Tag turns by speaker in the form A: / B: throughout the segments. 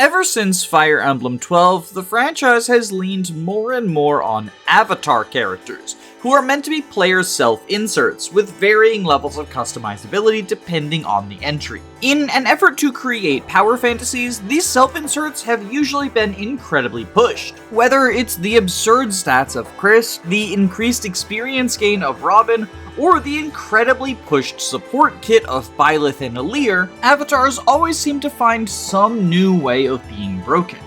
A: Ever since Fire Emblem 12, the franchise has leaned more and more on avatar characters, who are meant to be players' self-inserts, with varying levels of customizability depending on the entry. In an effort to create power fantasies, these self-inserts have usually been incredibly pushed. Whether it's the absurd stats of Chris, the increased experience gain of Robin, or the incredibly pushed support kit of Byleth and Alir, avatars always seem to find some new way of being broken.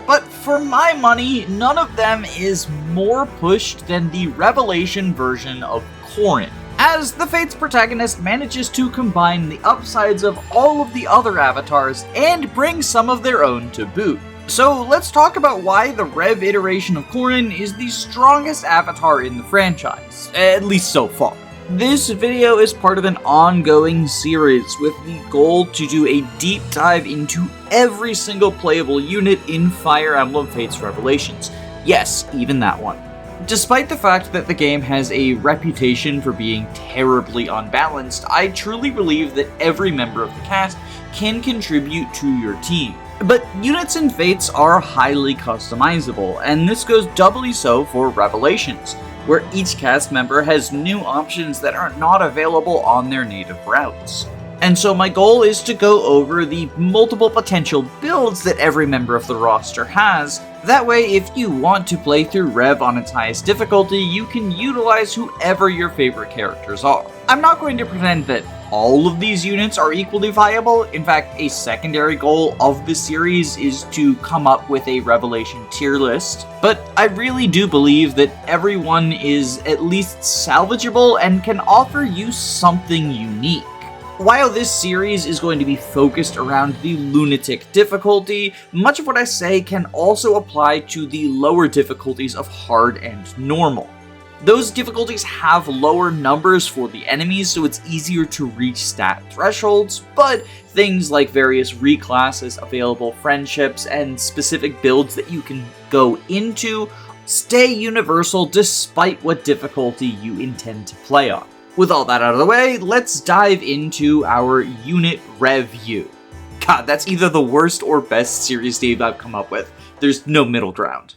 A: But for my money, none of them is more pushed than the Revelation version of Corrin, as the Fates protagonist manages to combine the upsides of all of the other avatars and bring some of their own to boot. So let's talk about why the Rev iteration of Corrin is the strongest avatar in the franchise, at least so far. This video is part of an ongoing series with the goal to do a deep dive into every single playable unit in Fire Emblem Fates Revelations. Yes, even that one. Despite the fact that the game has a reputation for being terribly unbalanced, I truly believe that every member of the cast can contribute to your team. But units in Fates are highly customizable, and this goes doubly so for Revelations, where each cast member has new options that are not available on their native routes. And so my goal is to go over the multiple potential builds that every member of the roster has. That way, if you want to play through Rev on its highest difficulty, you can utilize whoever your favorite characters are. I'm not going to pretend that all of these units are equally viable. In fact, a secondary goal of the series is to come up with a Revelation tier list, but I really do believe that everyone is at least salvageable and can offer you something unique. While this series is going to be focused around the lunatic difficulty, much of what I say can also apply to the lower difficulties of hard and normal. Those difficulties have lower numbers for the enemies, so it's easier to reach stat thresholds, but things like various reclasses, available friendships, and specific builds that you can go into stay universal despite what difficulty you intend to play on. With all that out of the way, let's dive into our unit review. God, that's either the worst or best series name I've come up with. There's no middle ground.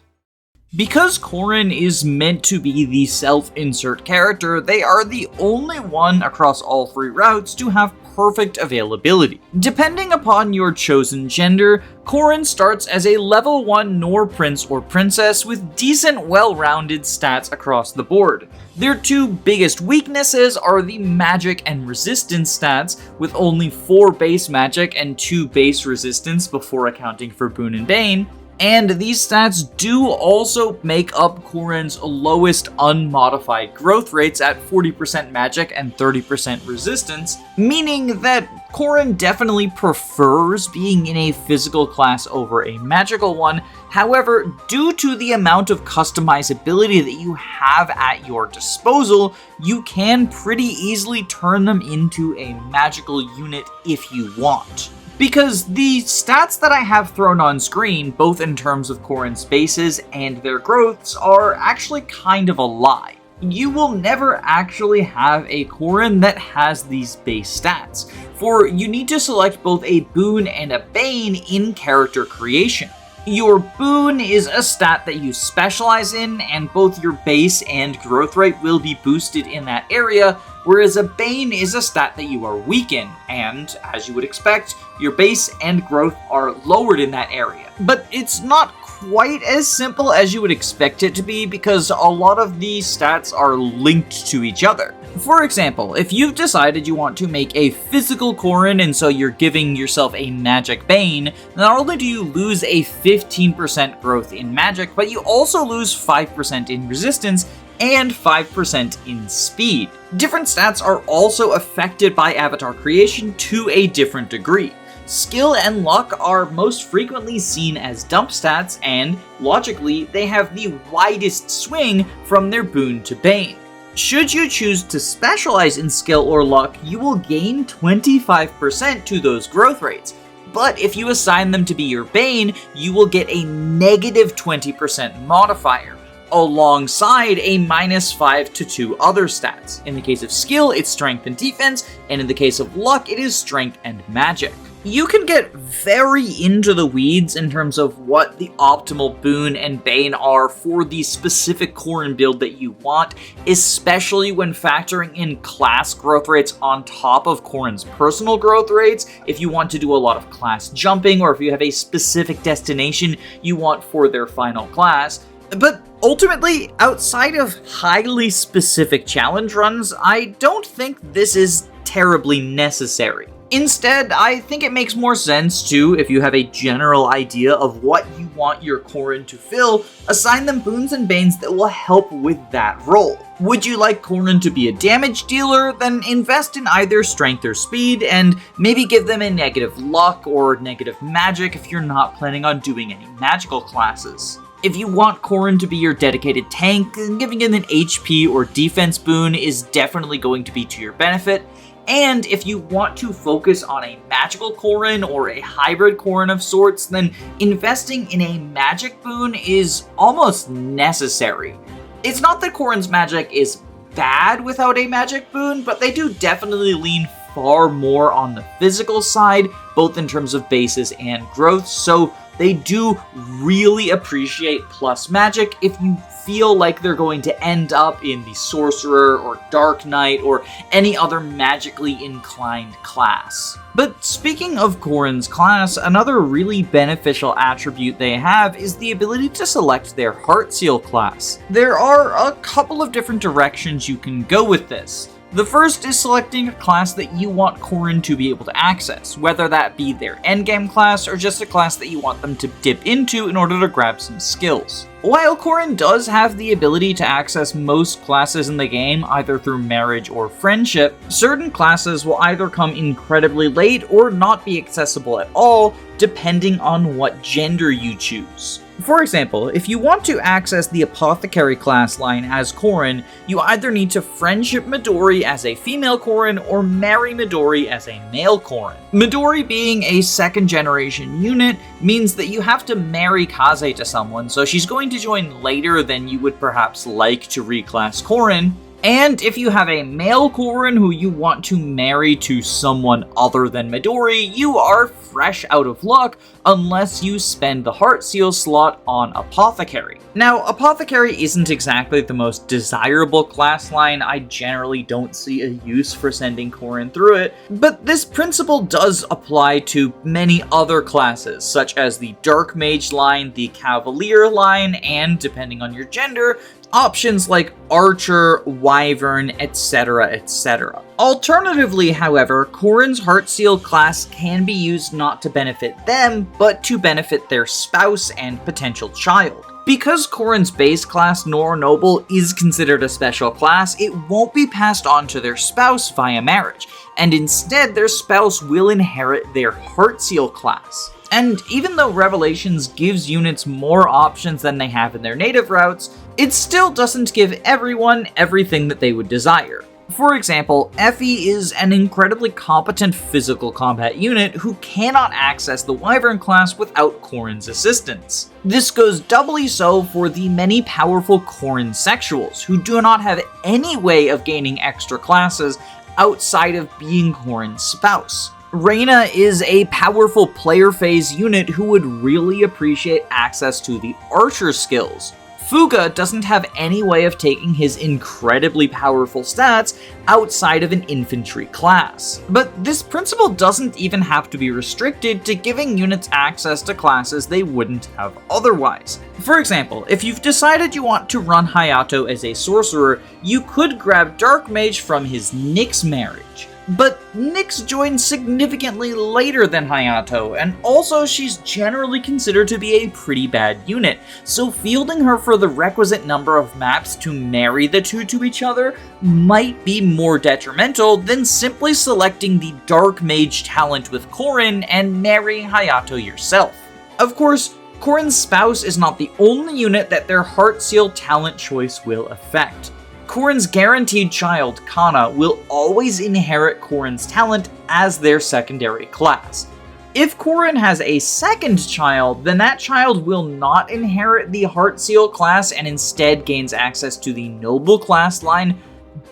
A: Because Corrin is meant to be the self-insert character, they are the only one across all three routes to have perfect availability. Depending upon your chosen gender, Corrin starts as a level 1 Nor Prince or Princess with decent, well-rounded stats across the board. Their two biggest weaknesses are the magic and resistance stats, with only 4 base magic and 2 base resistance before accounting for Boon and Bane. And these stats do also make up Corrin's lowest unmodified growth rates at 40% magic and 30% resistance, meaning that Corrin definitely prefers being in a physical class over a magical one. However, due to the amount of customizability that you have at your disposal, you can pretty easily turn them into a magical unit if you want. Because the stats that I have thrown on screen, both in terms of Corrin's bases and their growths, are actually kind of a lie. You will never actually have a Corrin that has these base stats, for you need to select both a Boon and a Bane in character creation. Your Boon is a stat that you specialize in, and both your base and growth rate will be boosted in that area, whereas a Bane is a stat that you are weak in, and, as you would expect, your base and growth are lowered in that area. But it's not quite as simple as you would expect it to be, because a lot of these stats are linked to each other. For example, if you've decided you want to make a physical Corrin and so you're giving yourself a magic Bane, not only do you lose a 15% growth in magic, but you also lose 5% in resistance and 5% in speed. Different stats are also affected by avatar creation to a different degree. Skill and luck are most frequently seen as dump stats, and, logically, they have the widest swing from their Boon to Bane. Should you choose to specialize in skill or luck, you will gain 25% to those growth rates. But if you assign them to be your Bane, you will get a negative 20% modifier, alongside a -5 to 2 other stats. In the case of skill, it's strength and defense, and in the case of luck, it is strength and magic. You can get very into the weeds in terms of what the optimal Boon and Bane are for the specific Corrin build that you want, especially when factoring in class growth rates on top of Corrin's personal growth rates, if you want to do a lot of class jumping, or if you have a specific destination you want for their final class. But ultimately, outside of highly specific challenge runs, I don't think this is terribly necessary. Instead, I think it makes more sense to, if you have a general idea of what you want your Corrin to fill, assign them Boons and Banes that will help with that role. Would you like Corrin to be a damage dealer? Then invest in either strength or speed, and maybe give them a negative luck or negative magic if you're not planning on doing any magical classes. If you want Corrin to be your dedicated tank, then giving it an HP or defense boon is definitely going to be to your benefit. And if you want to focus on a magical Corrin or a hybrid Corrin of sorts, then investing in a magic boon is almost necessary. It's not that Corrin's magic is bad without a magic boon, but they do definitely lean far more on the physical side, both in terms of bases and growth, so they do really appreciate plus magic if you feel like they're going to end up in the Sorcerer or Dark Knight or any other magically inclined class. But speaking of Corrin's class, another really beneficial attribute they have is the ability to select their Heartseal class. There are a couple of different directions you can go with this. The first is selecting a class that you want Corrin to be able to access, whether that be their endgame class or just a class that you want them to dip into in order to grab some skills. While Corrin does have the ability to access most classes in the game, either through marriage or friendship, certain classes will either come incredibly late or not be accessible at all, depending on what gender you choose. For example, if you want to access the Apothecary class line as Corrin, you either need to friendship Midori as a female Corrin or marry Midori as a male Corrin. Midori being a second generation unit means that you have to marry Kaze to someone, so she's going to join later than you would perhaps like to reclass Corrin. And if you have a male Corrin who you want to marry to someone other than Midori, you are fresh out of luck unless you spend the Heartseal slot on Apothecary. Now, Apothecary isn't exactly the most desirable class line. I generally don't see a use for sending Corrin through it, but this principle does apply to many other classes, such as the Dark Mage line, the Cavalier line, and, depending on your gender, options like Archer, Wyvern, etc., etc. Alternatively, however, Corrin's Heartseal class can be used not to benefit them, but to benefit their spouse and potential child. Because Corrin's base class, Nor Noble, is considered a special class, it won't be passed on to their spouse via marriage, and instead their spouse will inherit their Heartseal class. And even though Revelations gives units more options than they have in their native routes, it still doesn't give everyone everything that they would desire. For example, Effie is an incredibly competent physical combat unit who cannot access the Wyvern class without Corrin's assistance. This goes doubly so for the many powerful Corrin sexuals, who do not have any way of gaining extra classes outside of being Corrin's spouse. Reyna is a powerful player phase unit who would really appreciate access to the Archer skills. Fuga doesn't have any way of taking his incredibly powerful stats outside of an infantry class. But this principle doesn't even have to be restricted to giving units access to classes they wouldn't have otherwise. For example, if you've decided you want to run Hayato as a sorcerer, you could grab Dark Mage from his Nyx marriage. But Nyx joined significantly later than Hayato, and also she's generally considered to be a pretty bad unit, so fielding her for the requisite number of maps to marry the two to each other might be more detrimental than simply selecting the Dark Mage talent with Corrin and marrying Hayato yourself. Of course, Corrin's spouse is not the only unit that their Heartseal talent choice will affect. Corrin's guaranteed child, Kana, will always inherit Corrin's talent as their secondary class. If Corrin has a second child, then that child will not inherit the Heartseal class and instead gains access to the Noble class line,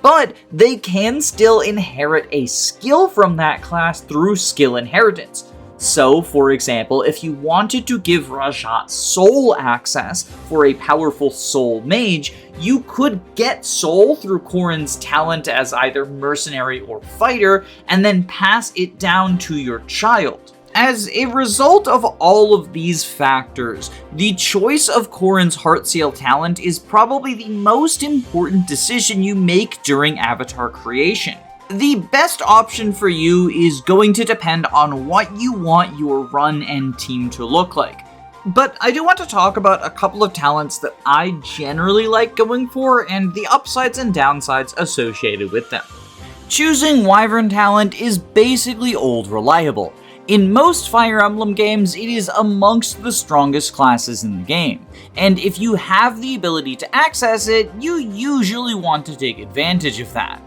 A: but they can still inherit a skill from that class through skill inheritance, So, for example, if you wanted to give Rajat soul access for a powerful soul mage, you could get soul through Corrin's talent as either mercenary or fighter, and then pass it down to your child. As a result of all of these factors, the choice of Corrin's Heartseal talent is probably the most important decision you make during avatar creation. The best option for you is going to depend on what you want your run and team to look like. But I do want to talk about a couple of talents that I generally like going for and the upsides and downsides associated with them. Choosing Wyvern Talent is basically old reliable. In most Fire Emblem games, it is amongst the strongest classes in the game, and if you have the ability to access it, you usually want to take advantage of that.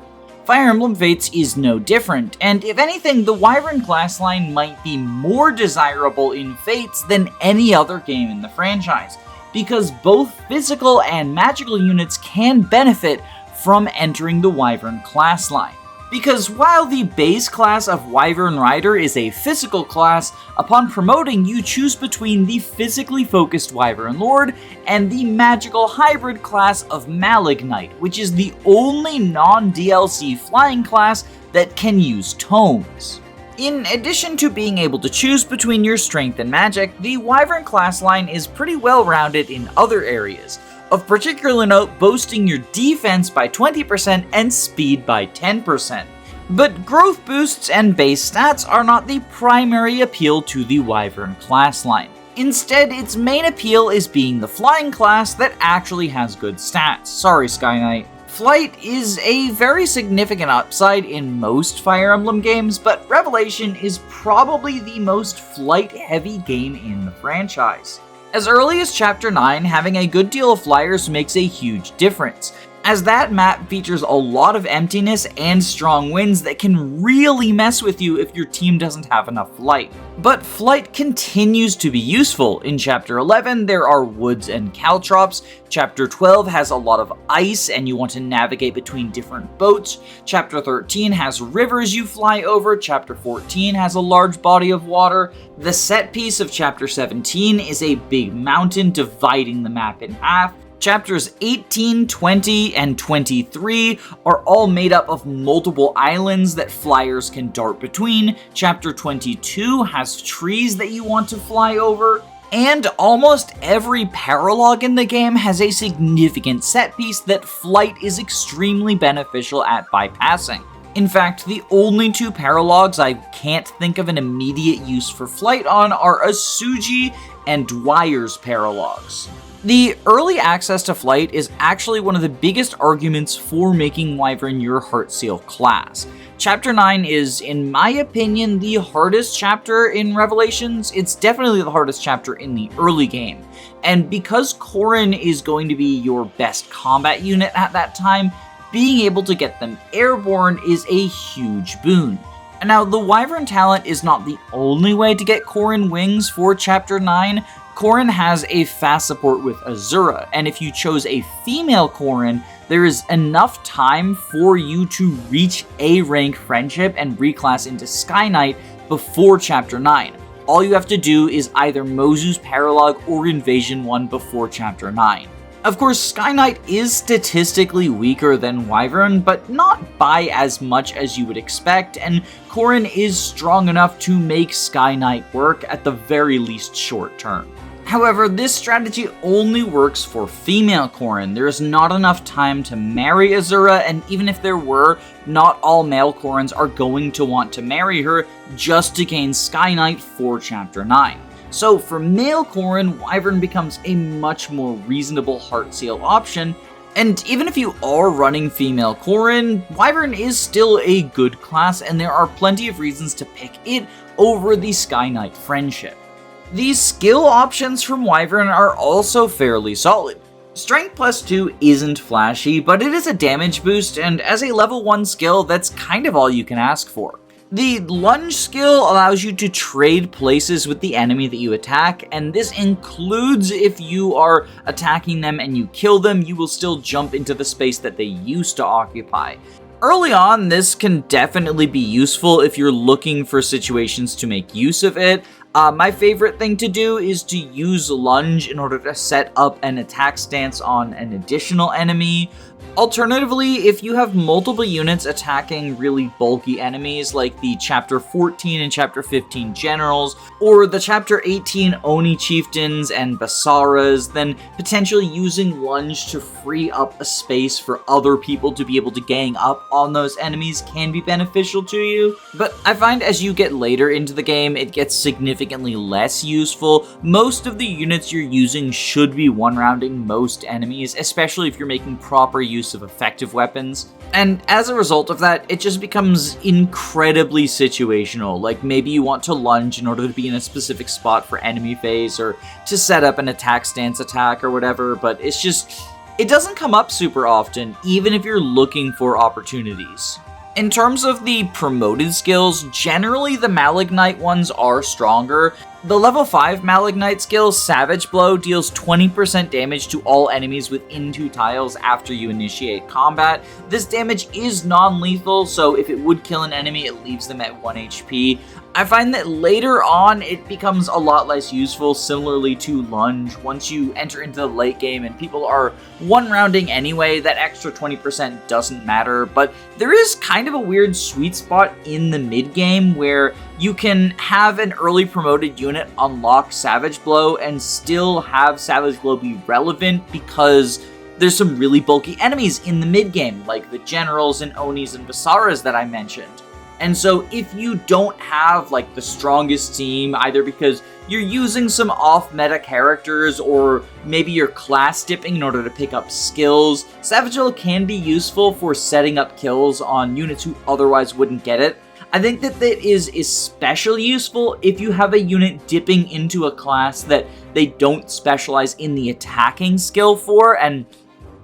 A: Fire Emblem Fates is no different, and if anything, the Wyvern class line might be more desirable in Fates than any other game in the franchise, because both physical and magical units can benefit from entering the Wyvern class line. Because while the base class of Wyvern Rider is a physical class, upon promoting you choose between the physically focused Wyvern Lord and the magical hybrid class of Malignite, which is the only non-DLC flying class that can use tomes. In addition to being able to choose between your strength and magic, the Wyvern class line is pretty well rounded in other areas. Of particular note, boasting your defense by 20% and speed by 10%. But growth boosts and base stats are not the primary appeal to the Wyvern class line. Instead, its main appeal is being the flying class that actually has good stats. Sorry, Sky Knight. Flight is a very significant upside in most Fire Emblem games, but Revelation is probably the most flight-heavy game in the franchise. As early as Chapter 9, having a good deal of flyers makes a huge difference, as that map features a lot of emptiness and strong winds that can really mess with you if your team doesn't have enough flight. But flight continues to be useful. In Chapter 11, there are woods and caltrops. Chapter 12 has a lot of ice and you want to navigate between different boats. Chapter 13 has rivers you fly over. Chapter 14 has a large body of water. The set piece of Chapter 17 is a big mountain dividing the map in half. Chapters 18, 20, and 23 are all made up of multiple islands that flyers can dart between. Chapter 22 has trees that you want to fly over. And almost every paralogue in the game has a significant set piece that flight is extremely beneficial at bypassing. In fact, the only two paralogues I can't think of an immediate use for flight on are Asuji and Dwyer's paralogues. The early access to flight is actually one of the biggest arguments for making Wyvern your Heartseal class. Chapter 9 is, in my opinion, the hardest chapter in Revelations. It's definitely the hardest chapter in the early game. And because Corrin is going to be your best combat unit at that time, being able to get them airborne is a huge boon. Now, the Wyvern talent is not the only way to get Corrin wings for Chapter 9. Corrin has a fast support with Azura, and if you chose a female Corrin, there is enough time for you to reach A rank friendship and reclass into Sky Knight before Chapter 9. All you have to do is either Mozu's Paralogue or Invasion 1 before Chapter 9. Of course, Sky Knight is statistically weaker than Wyvern, but not by as much as you would expect, and Corrin is strong enough to make Sky Knight work at the very least short term. However, this strategy only works for female Corrin. There is not enough time to marry Azura, and even if there were, not all male Corrins are going to want to marry her just to gain Sky Knight for Chapter 9. So for male Corrin, Wyvern becomes a much more reasonable Heartseal option, and even if you are running female Corrin, Wyvern is still a good class, and there are plenty of reasons to pick it over the Sky Knight friendship. These skill options from Wyvern are also fairly solid. Strength plus 2 isn't flashy, but it is a damage boost, and as a level 1 skill, that's kind of all you can ask for. The lunge skill allows you to trade places with the enemy that you attack, and this includes if you are attacking them and you kill them, you will still jump into the space that they used to occupy. Early on, this can definitely be useful if you're looking for situations to make use of it. My favorite thing to do is to use lunge in order to set up an attack stance on an additional enemy. Alternatively, if you have multiple units attacking really bulky enemies like the Chapter 14 and Chapter 15 generals, or the Chapter 18 Oni chieftains and Basaras, then potentially using lunge to free up a space for other people to be able to gang up on those enemies can be beneficial to you. But I find as you get later into the game, it gets significantly less useful. Most of the units you're using should be one-rounding most enemies, especially if you're making proper use of effective weapons. And as a result of that, it just becomes incredibly situational. Like maybe you want to lunge in order to be in a specific spot for enemy phase or to set up an attack stance attack or whatever, but it doesn't come up super often, even if you're looking for opportunities. In terms of the promoted skills, generally the Malignite ones are stronger. The level 5 Malignite skill, Savage Blow, deals 20% damage to all enemies within 2 tiles after you initiate combat. This damage is non-lethal, so if it would kill an enemy, it leaves them at 1 HP. I find that later on, it becomes a lot less useful, similarly to Lunge. Once you enter into the late game and people are one-rounding anyway, that extra 20% doesn't matter, but there is kind of a weird sweet spot in the mid-game where you can have an early promoted unit unlock Savage Blow and still have Savage Blow be relevant because there's some really bulky enemies in the mid-game, like the Generals and Onis and Basaras that I mentioned. And so if you don't have like the strongest team, either because you're using some off-meta characters or maybe you're class dipping in order to pick up skills, Savage Blow can be useful for setting up kills on units who otherwise wouldn't get it. I think that is especially useful if you have a unit dipping into a class that they don't specialize in the attacking skill for and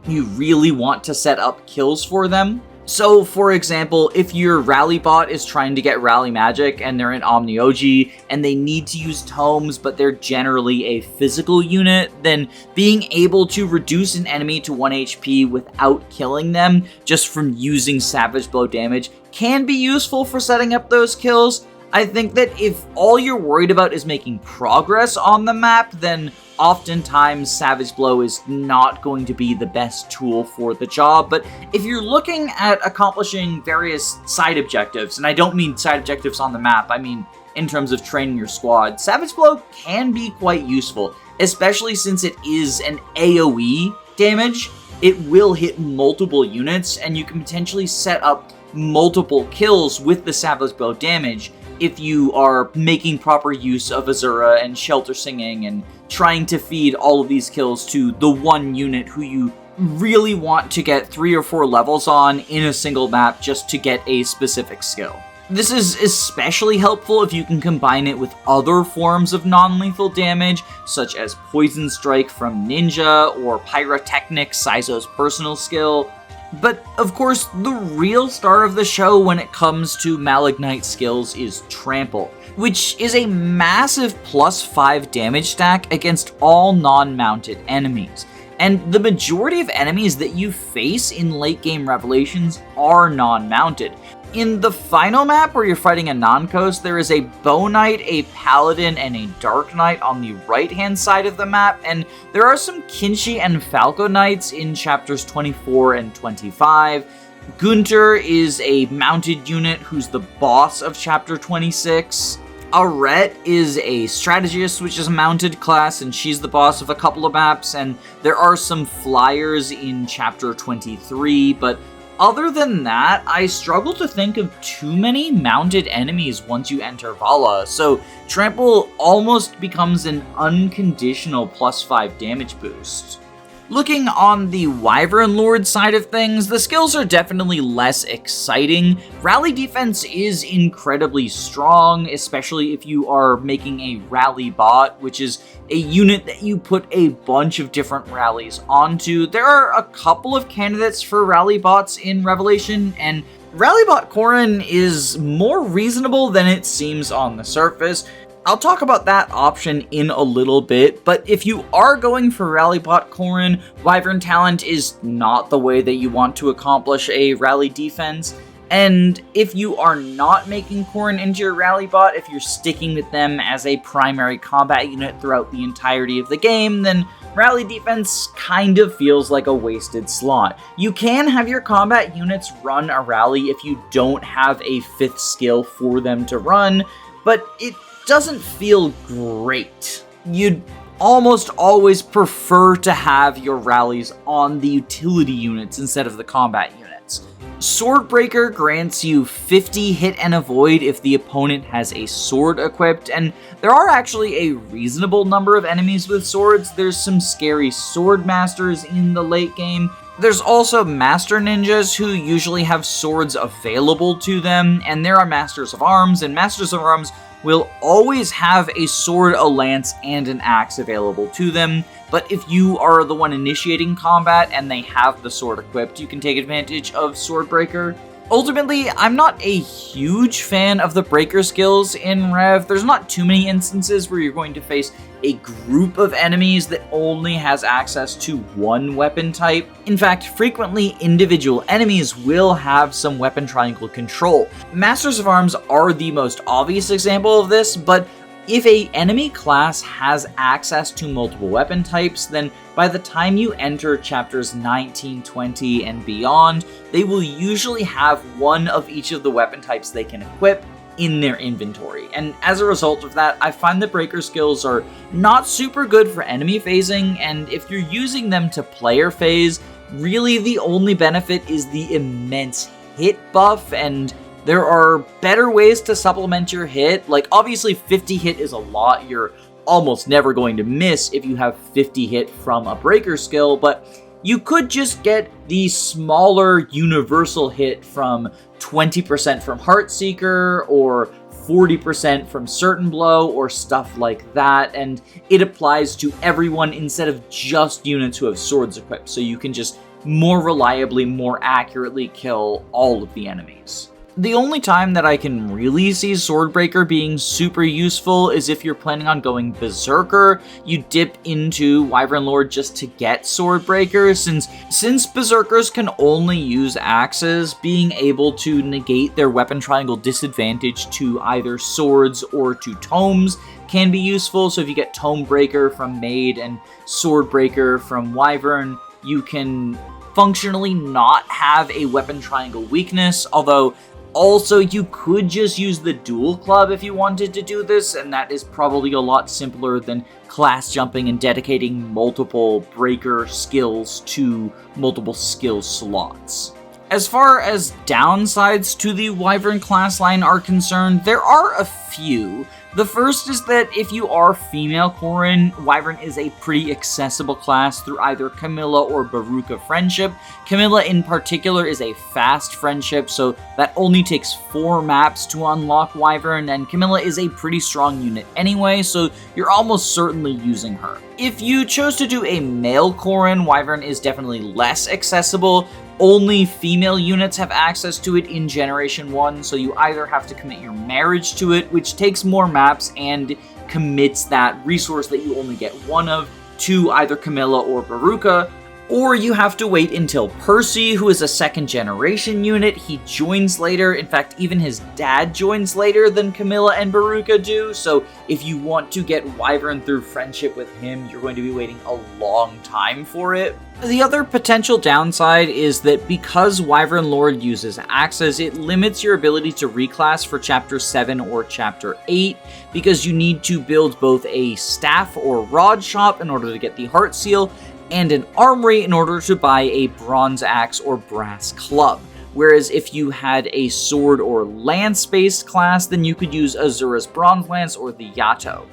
A: you really want to set up kills for them. So, for example, if your Rallybot is trying to get Rally Magic and they're in Omnioji and they need to use tomes but they're generally a physical unit, then being able to reduce an enemy to 1 HP without killing them just from using Savage Blow damage can be useful for setting up those kills. I think that if all you're worried about is making progress on the map, then oftentimes Savage Blow is not going to be the best tool for the job. But if you're looking at accomplishing various side objectives, and I don't mean side objectives on the map, I mean in terms of training your squad, Savage Blow can be quite useful, especially since it is an AoE damage. It will hit multiple units, and you can potentially set up multiple kills with the Savage Blow damage if you are making proper use of Azura and Shelter Singing and trying to feed all of these kills to the one unit who you really want to get 3 or 4 levels on in a single map just to get a specific skill. This is especially helpful if you can combine it with other forms of non-lethal damage, such as Poison Strike from Ninja or Pyrotechnic, Saizo's personal skill. But, of course, the real star of the show when it comes to Malignite skills is Trample, which is a massive +5 damage stack against all non-mounted enemies. And the majority of enemies that you face in late-game Revelations are non-mounted. In the final map, where you're fighting a non-coast, there is a Bow Knight, a Paladin, and a Dark Knight on the right-hand side of the map, and there are some Kinshi and Falco Knights in chapters 24 and 25. Gunter is a mounted unit who's the boss of chapter 26. Aret is a strategist, which is a mounted class, and she's the boss of a couple of maps, and there are some flyers in chapter 23, but other than that, I struggle to think of too many mounted enemies once you enter Valla, so Trample almost becomes an unconditional +5 damage boost. Looking on the Wyvern Lord side of things, the skills are definitely less exciting. Rally defense is incredibly strong, especially if you are making a Rallybot, which is a unit that you put a bunch of different rallies onto. There are a couple of candidates for Rallybots in Revelation, and Rallybot Corrin is more reasonable than it seems on the surface. I'll talk about that option in a little bit, but if you are going for Rallybot Corrin, Wyvern Talent is not the way that you want to accomplish a rally defense. And if you are not making Corrin into your Rallybot, if you're sticking with them as a primary combat unit throughout the entirety of the game, then Rally Defense kind of feels like a wasted slot. You can have your combat units run a rally if you don't have a 5th skill for them to run, but it doesn't feel great. You'd almost always prefer to have your rallies on the utility units instead of the combat units. Swordbreaker grants you 50 hit and avoid if the opponent has a sword equipped, and there are actually a reasonable number of enemies with swords. There's some scary sword masters in the late game. There's also master ninjas who usually have swords available to them, and there are masters of arms, and masters of arms will always have a sword, a lance, and an axe available to them. But if you are the one initiating combat and they have the sword equipped, you can take advantage of Swordbreaker. Ultimately, I'm not a huge fan of the breaker skills in Rev. There's not too many instances where you're going to face a group of enemies that only has access to one weapon type. In fact, frequently individual enemies will have some weapon triangle control. Masters of Arms are the most obvious example of this, but if an enemy class has access to multiple weapon types, then by the time you enter chapters 19, 20, and beyond, they will usually have one of each of the weapon types they can equip in their inventory. And as a result of that, I find that breaker skills are not super good for enemy phasing, and if you're using them to player phase, really the only benefit is the immense hit buff, and there are better ways to supplement your hit. Like, obviously 50 hit is a lot. You're almost never going to miss if you have 50 hit from a breaker skill, but you could just get the smaller universal hit from 20% from Heartseeker or 40% from Certain Blow or stuff like that, and it applies to everyone instead of just units who have swords equipped, so you can just more reliably, more accurately kill all of the enemies. The only time that I can really see Swordbreaker being super useful is if you're planning on going Berserker. You dip into Wyvern Lord just to get Swordbreaker, since Berserkers can only use axes, being able to negate their weapon triangle disadvantage to either swords or to tomes can be useful. So if you get Tome Breaker from Maid and Swordbreaker from Wyvern, you can functionally not have a weapon triangle weakness, although also, you could just use the dual club if you wanted to do this, and that is probably a lot simpler than class jumping and dedicating multiple breaker skills to multiple skill slots. As far as downsides to the Wyvern class line are concerned, there are a few. The first is that if you are female Corrin, Wyvern is a pretty accessible class through either Camilla or Baruka friendship. Camilla in particular is a fast friendship, so that only takes 4 maps to unlock Wyvern, and Camilla is a pretty strong unit anyway, so you're almost certainly using her. If you chose to do a male Corrin, Wyvern is definitely less accessible. Only female units have access to it in Generation 1, so you either have to commit your marriage to it, which takes more maps and commits that resource that you only get one of, to either Camilla or Baruka, or you have to wait until Percy, who is a 2nd generation unit. He joins later. In fact, even his dad joins later than Camilla and Baruka do, so if you want to get Wyvern through friendship with him, you're going to be waiting a long time for it. The other potential downside is that because Wyvern Lord uses axes, it limits your ability to reclass for Chapter 7 or Chapter 8, because you need to build both a staff or rod shop in order to get the Heart Seal, and an armory in order to buy a bronze axe or brass club. Whereas if you had a sword or lance-based class, then you could use Azura's Bronze Lance or the Yato.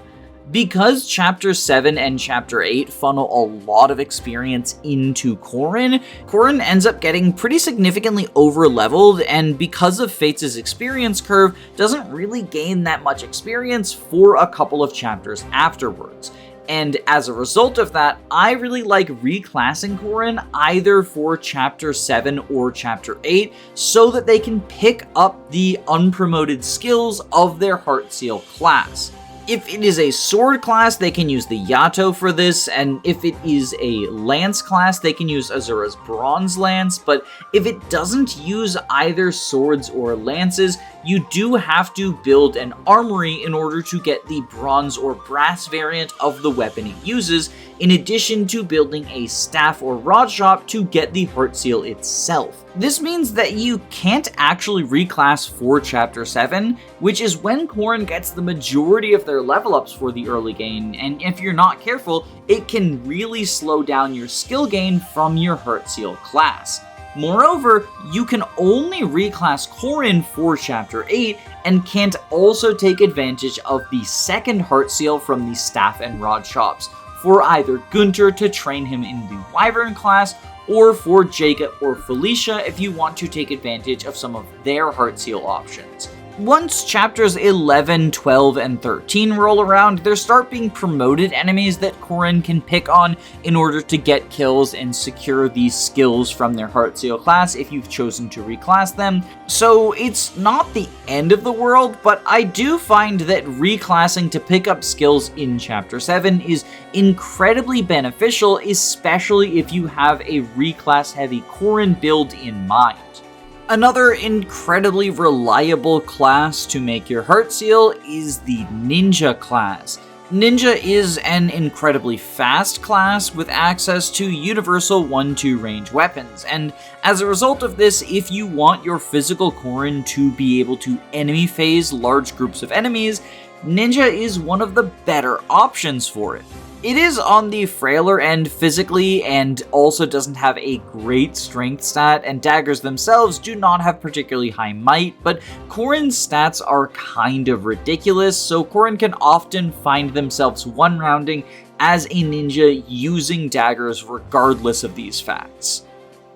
A: Because Chapter 7 and Chapter 8 funnel a lot of experience into Corrin, Corrin ends up getting pretty significantly over-leveled, and because of Fates' experience curve, doesn't really gain that much experience for a couple of chapters afterwards. And as a result of that, I really like reclassing Corrin either for Chapter 7 or Chapter 8 so that they can pick up the unpromoted skills of their Heart Seal class. If it is a sword class, they can use the Yato for this, and if it is a lance class, they can use Azura's Bronze Lance, but if it doesn't use either swords or lances, you do have to build an armory in order to get the bronze or brass variant of the weapon it uses, in addition to building a staff or rod shop to get the heart seal itself. This means that you can't actually reclass for Chapter 7, which is when Corrin gets the majority of their level ups for the early game, and if you're not careful, it can really slow down your skill gain from your heart seal class. Moreover, you can only reclass Corrin for Chapter 8, and can't also take advantage of the second heart seal from the staff and rod shops, for either Gunter to train him in the Wyvern class, or for Jacob or Felicia if you want to take advantage of some of their heart seal options. Once chapters 11, 12, and 13 roll around, there start being promoted enemies that Corrin can pick on in order to get kills and secure these skills from their Heart Seal class if you've chosen to reclass them. So it's not the end of the world, but I do find that reclassing to pick up skills in Chapter 7 is incredibly beneficial, especially if you have a reclass heavy Corrin build in mind. Another incredibly reliable class to make your Heart Seal is the Ninja class. Ninja is an incredibly fast class with access to universal 1-2 range weapons, and as a result of this, if you want your physical Corrin to be able to enemy phase large groups of enemies, Ninja is one of the better options for it. It is on the frailer end physically and also doesn't have a great strength stat, and daggers themselves do not have particularly high might, but Corrin's stats are kind of ridiculous, so Corrin can often find themselves one-rounding as a ninja using daggers regardless of these facts.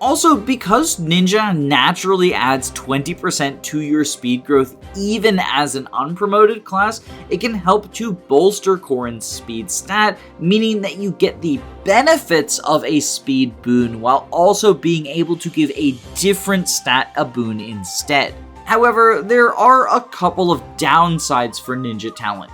A: Also, because Ninja naturally adds 20% to your speed growth even as an unpromoted class, it can help to bolster Corrin's speed stat, meaning that you get the benefits of a speed boon while also being able to give a different stat a boon instead. However, there are a couple of downsides for Ninja Talent.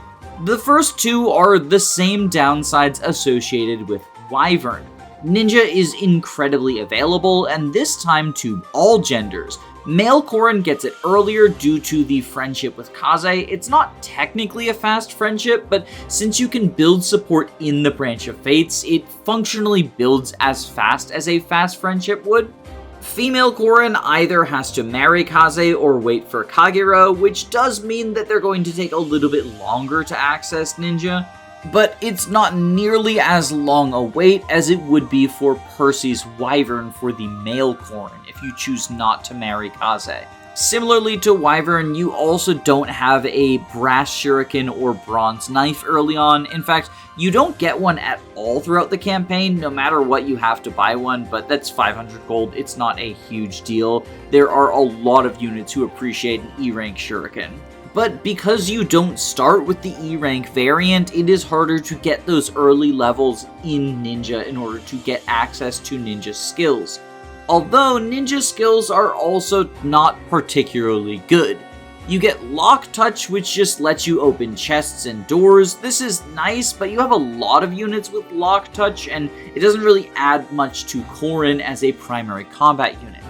A: The first two are the same downsides associated with Wyvern. Ninja is incredibly available, and this time to all genders. Male Corrin gets it earlier due to the friendship with Kaze. It's not technically a fast friendship, but since you can build support in the Branch of Fates, it functionally builds as fast as a fast friendship would. Female Corrin either has to marry Kaze or wait for Kagero, which does mean that they're going to take a little bit longer to access Ninja. But it's not nearly as long a wait as it would be for Percy's Wyvern for the male Corrin if you choose not to marry Kaze. Similarly to Wyvern, you also don't have a brass shuriken or bronze knife early on. In fact, you don't get one at all throughout the campaign, no matter what you have to buy one, but that's 500 gold, it's not a huge deal. There are a lot of units who appreciate an E-rank shuriken. But because you don't start with the E-rank variant, it is harder to get those early levels in Ninja in order to get access to Ninja skills. Although Ninja skills are also not particularly good. You get Lock Touch, which just lets you open chests and doors. This is nice, but you have a lot of units with Lock Touch, and it doesn't really add much to Corrin as a primary combat unit.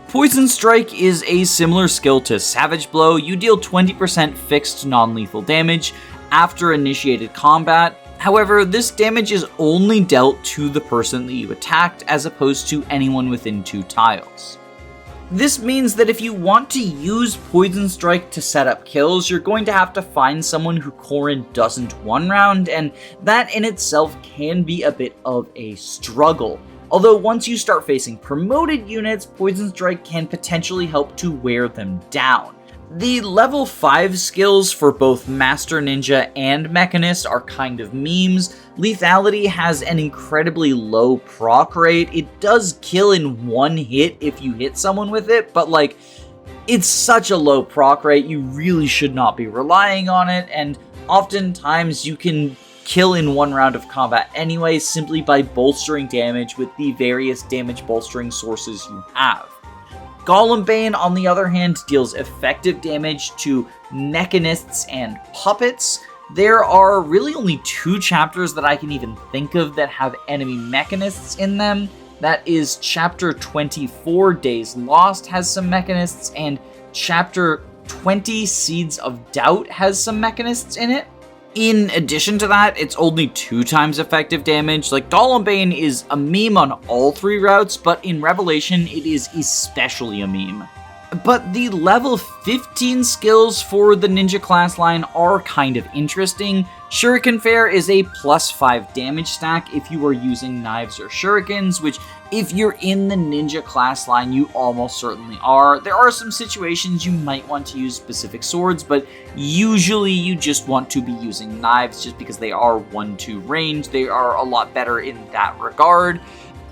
A: Poison Strike is a similar skill to Savage Blow. You deal 20% fixed non-lethal damage after initiated combat. However, this damage is only dealt to the person that you attacked as opposed to anyone within 2 tiles. This means that if you want to use Poison Strike to set up kills, you're going to have to find someone who Corrin doesn't one-round, and that in itself can be a bit of a struggle. Although once you start facing promoted units, Poison Strike can potentially help to wear them down. The level 5 skills for both Master Ninja and Mechanist are kind of memes. Lethality has an incredibly low proc rate. It does kill in 1 hit if you hit someone with it, but like, it's such a low proc rate, you really should not be relying on it, and oftentimes you can kill in 1 round of combat anyway, simply by bolstering damage with the various damage bolstering sources you have. Golembane, on the other hand, deals effective damage to mechanists and puppets. There are really only 2 chapters that I can even think of that have enemy mechanists in them. That is Chapter 24, Days Lost, has some mechanists, and Chapter 20, Seeds of Doubt, has some mechanists in it. In addition to that, it's only 2 times effective damage. Like, Bane is a meme on all 3 routes, but in Revelation, it is especially a meme. But the level 15 skills for the ninja class line are kind of interesting. Shuriken Fair is a +5 damage stack if you are using knives or shurikens, which if you're in the ninja class line, you almost certainly are. There are some situations you might want to use specific swords, but usually you just want to be using knives just because they are 1-2 range. They are a lot better in that regard.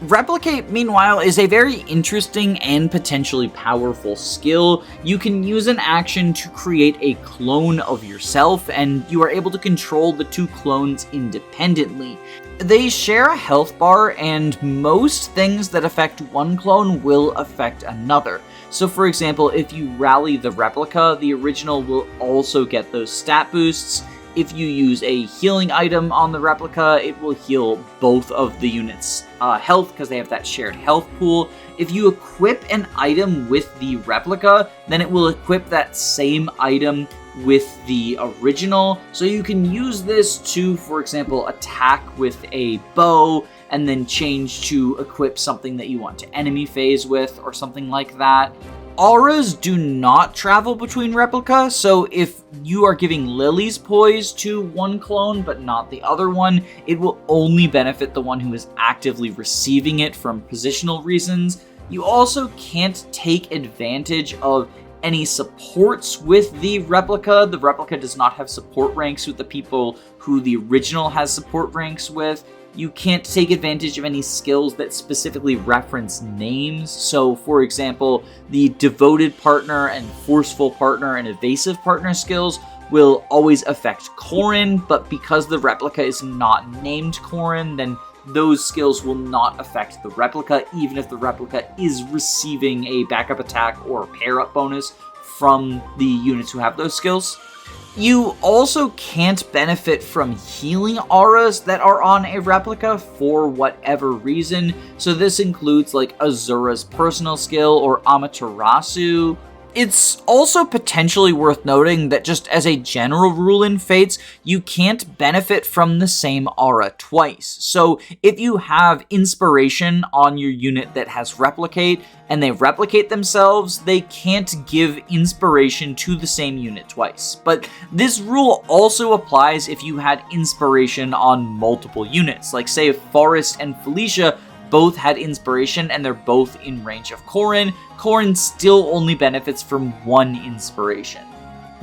A: Replicate, meanwhile, is a very interesting and potentially powerful skill. You can use an action to create a clone of yourself, and you are able to control the 2 clones independently. They share a health bar, and most things that affect one clone will affect another. So for example, if you rally the replica, the original will also get those stat boosts. If you use a healing item on the replica, it will heal both of the units' health because they have that shared health pool. If you equip an item with the replica, then it will equip that same item with the original. So you can use this to, for example, attack with a bow and then change to equip something that you want to enemy phase with or something like that. Auras do not travel between replica, so if you are giving Lily's poise to one clone but not the other one, it will only benefit the one who is actively receiving it from positional reasons. You also can't take advantage of any supports with the replica. The replica does not have support ranks with the people who the original has support ranks with. You can't take advantage of any skills that specifically reference names. So, for example, the Devoted Partner and Forceful Partner and Evasive Partner skills will always affect Corrin, but because the replica is not named Corrin, then those skills will not affect the replica, even if the replica is receiving a backup attack or pair-up bonus from the units who have those skills. You also can't benefit from healing auras that are on a replica for whatever reason. So this includes like Azura's personal skill or Amaterasu. It's also potentially worth noting that just as a general rule in Fates, you can't benefit from the same aura twice. So if you have Inspiration on your unit that has Replicate, and they replicate themselves, they can't give Inspiration to the same unit twice. But this rule also applies if you had Inspiration on multiple units. Like say if Forest and Felicia both had Inspiration and they're both in range of Corrin, Corrin still only benefits from one Inspiration.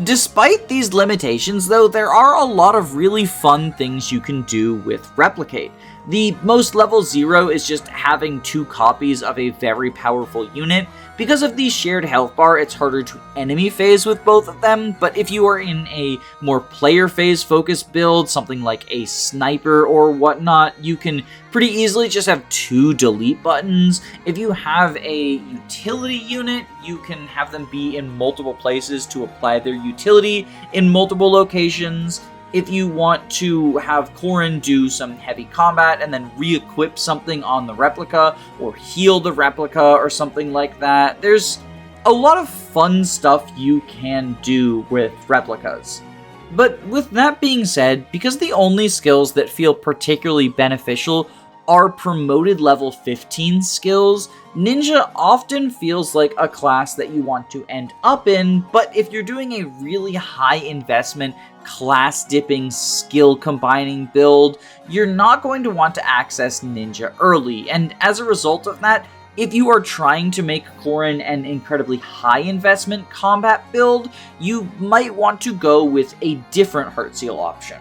A: Despite these limitations though, there are a lot of really fun things you can do with Replicate. The most level 0 is just having 2 copies of a very powerful unit. Because of the shared health bar, it's harder to enemy phase with both of them, but if you are in a more player phase focused build, something like a sniper or whatnot, you can pretty easily just have 2 delete buttons. If you have a utility unit, you can have them be in multiple places to apply their utility in multiple locations. If you want to have Corrin do some heavy combat and then re-equip something on the replica or heal the replica or something like that, there's a lot of fun stuff you can do with replicas. But with that being said, because the only skills that feel particularly beneficial are promoted level 15 skills, Ninja often feels like a class that you want to end up in, but if you're doing a really high investment, class dipping, skill combining build, you're not going to want to access Ninja early, and as a result of that, if you are trying to make Corrin an incredibly high investment combat build, you might want to go with a different Heartseal option.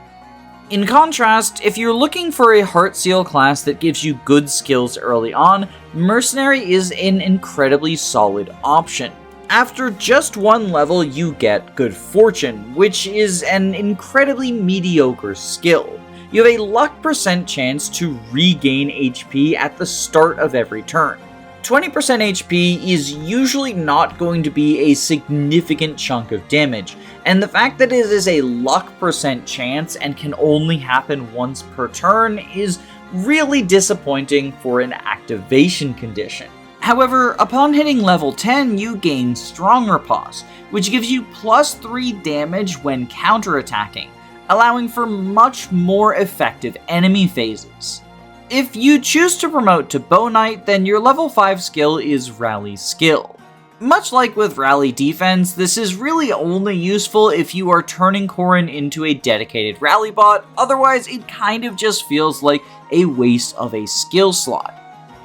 A: In contrast, if you're looking for a Heartseal class that gives you good skills early on, Mercenary is an incredibly solid option. After just 1 level, you get Good Fortune, which is an incredibly mediocre skill. You have a luck % chance to regain HP at the start of every turn. 20% HP is usually not going to be a significant chunk of damage, and the fact that it is a luck percent chance and can only happen once per turn is really disappointing for an activation condition. However, upon hitting level 10, you gain Strong Riposte, which gives you +3 damage when counterattacking, allowing for much more effective enemy phases. If you choose to promote to Bow Knight, then your level 5 skill is Rally Skill. Much like with Rally Defense, this is really only useful if you are turning Corrin into a dedicated rally bot, otherwise it kind of just feels like a waste of a skill slot.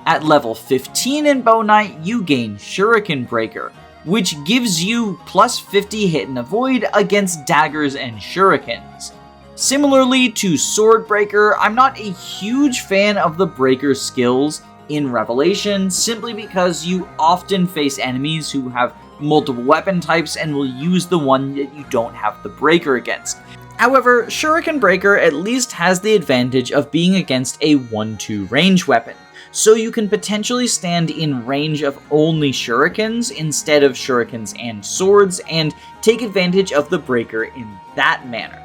A: At level 15 in Bow Knight, you gain Shuriken Breaker, which gives you +50 hit and avoid against daggers and shurikens. Similarly to Swordbreaker, I'm not a huge fan of the Breaker skills in Revelation, simply because you often face enemies who have multiple weapon types and will use the one that you don't have the Breaker against. However, Shuriken Breaker at least has the advantage of being against a 1-2 range weapon, so you can potentially stand in range of only shurikens instead of shurikens and swords, and take advantage of the Breaker in that manner.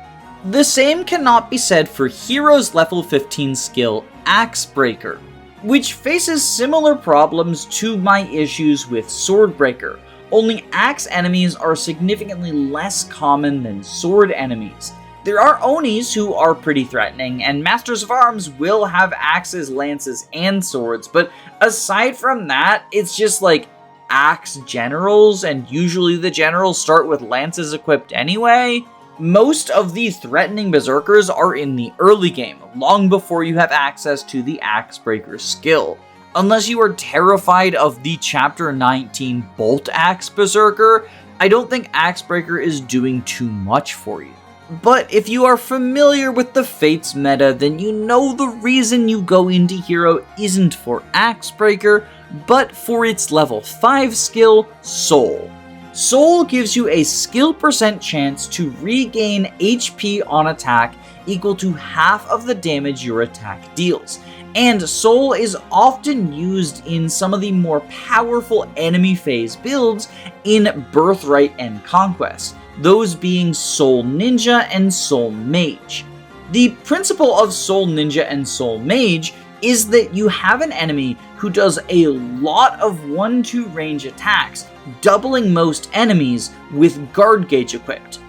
A: The same cannot be said for Hero's level 15 skill, Axe Breaker, which faces similar problems to my issues with Swordbreaker, only axe enemies are significantly less common than sword enemies. There are Onis who are pretty threatening, and Masters of Arms will have axes, lances, and swords, but aside from that, it's just like axe generals, and usually the generals start with lances equipped anyway. Most of the threatening berserkers are in the early game, long before you have access to the Axe Breaker skill. Unless you are terrified of the Chapter 19 Bolt Axe Berserker, I don't think Axe Breaker is doing too much for you. But if you are familiar with the Fates meta, then you know the reason you go into Hero isn't for Axe Breaker, but for its level 5 skill, Soul. Soul gives you a skill percent chance to regain HP on attack equal to half of the damage your attack deals, and Soul is often used in some of the more powerful enemy phase builds in Birthright and Conquest, those being Soul Ninja and Soul Mage. The principle of Soul Ninja and Soul Mage is that you have an enemy who does a lot of 1-2 range attacks, doubling most enemies with Guard Gauge equipped.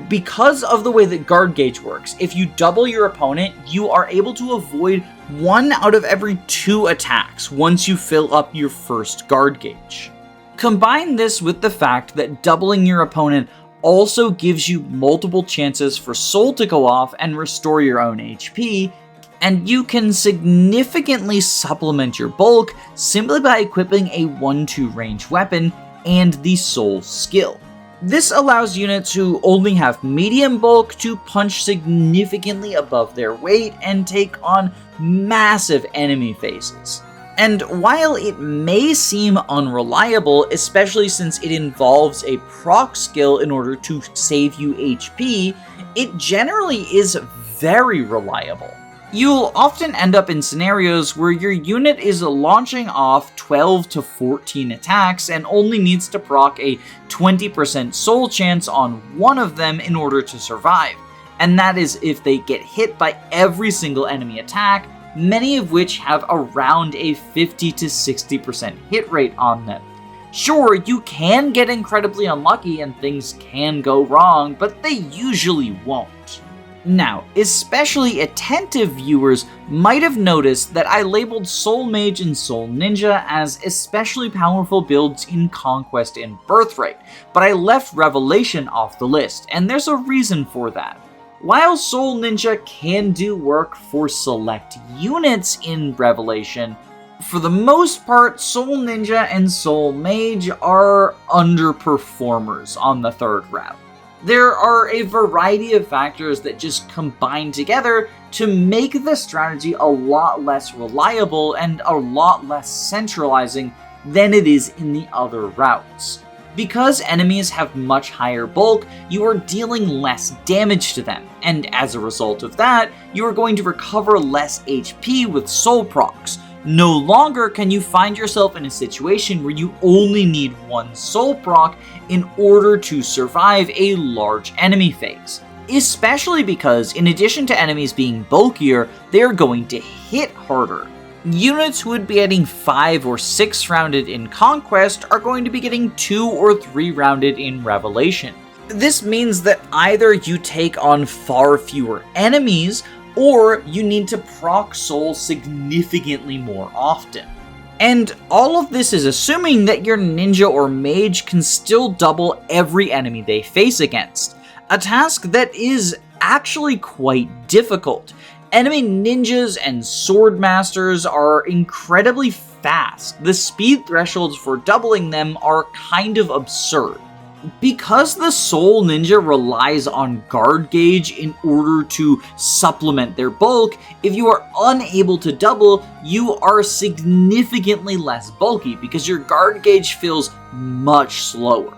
A: Because of the way that Guard Gauge works, if you double your opponent, you are able to avoid 1 out of every 2 attacks once you fill up your first Guard Gauge. Combine this with the fact that doubling your opponent also gives you multiple chances for Soul to go off and restore your own HP, and you can significantly supplement your bulk simply by equipping a 1-2 range weapon and the Soul skill. This allows units who only have medium bulk to punch significantly above their weight and take on massive enemy phases. And while it may seem unreliable, especially since it involves a proc skill in order to save you HP, it generally is very reliable. You'll often end up in scenarios where your unit is launching off 12 to 14 attacks and only needs to proc a 20% soul chance on one of them in order to survive, and that is if they get hit by every single enemy attack, many of which have around a 50 to 60% hit rate on them. Sure, you can get incredibly unlucky and things can go wrong, but they usually won't. Now, especially attentive viewers might have noticed that I labeled Soul Mage and Soul Ninja as especially powerful builds in Conquest and Birthright, but I left Revelation off the list, and there's a reason for that. While Soul Ninja can do work for select units in Revelation, for the most part, Soul Ninja and Soul Mage are underperformers on the third route. There are a variety of factors that just combine together to make the strategy a lot less reliable and a lot less centralizing than it is in the other routes. Because enemies have much higher bulk, you are dealing less damage to them, and as a result of that, you are going to recover less HP with soul procs, No longer can you find yourself in a situation where you only need one soul proc in order to survive a large enemy phase. Especially because, in addition to enemies being bulkier, they are going to hit harder. Units who would be getting 5 or 6 rounded in Conquest are going to be getting 2 or 3 rounded in Revelation. This means that either you take on far fewer enemies, or you need to proc soul significantly more often. And all of this is assuming that your ninja or mage can still double every enemy they face against, a task that is actually quite difficult. Enemy ninjas and sword masters are incredibly fast. The speed thresholds for doubling them are kind of absurd. Because the Soul Ninja relies on guard gauge in order to supplement their bulk, if you are unable to double, you are significantly less bulky because your guard gauge feels much slower.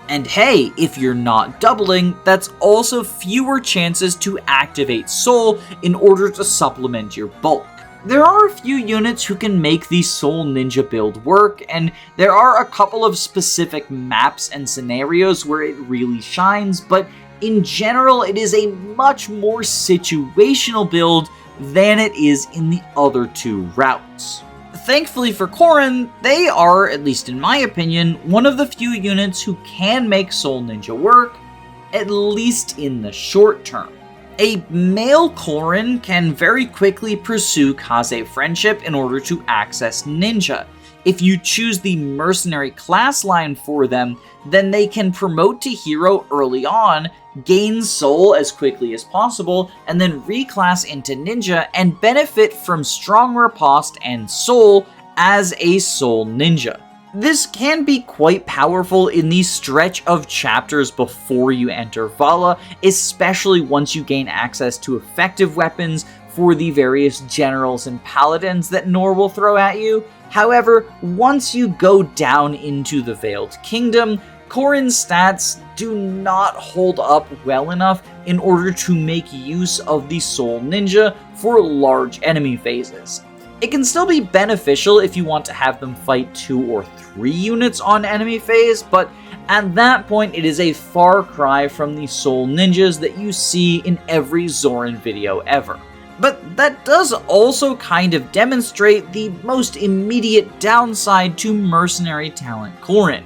A: And hey, if you're not doubling, that's also fewer chances to activate Soul in order to supplement your bulk. There are a few units who can make the Soul Ninja build work, and there are a couple of specific maps and scenarios where it really shines, but in general it is a much more situational build than it is in the other two routes. Thankfully for Corrin, they are, at least in my opinion, one of the few units who can make Soul Ninja work, at least in the short term. A male Corrin can very quickly pursue Kaze friendship in order to access Ninja. If you choose the Mercenary class line for them, then they can promote to hero early on, gain soul as quickly as possible, and then reclass into Ninja and benefit from strong riposte and soul as a Soul Ninja. This can be quite powerful in the stretch of chapters before you enter Valla, especially once you gain access to effective weapons for the various generals and paladins that Nor will throw at you. However, once you go down into the Veiled Kingdom, Corrin's stats do not hold up well enough in order to make use of the Soul Ninja for large enemy phases. It can still be beneficial if you want to have them fight 2 or 3 units on enemy phase, but at that point it is a far cry from the Soul Ninjas that you see in every Zoran video ever. But that does also kind of demonstrate the most immediate downside to Mercenary Talent Corrin.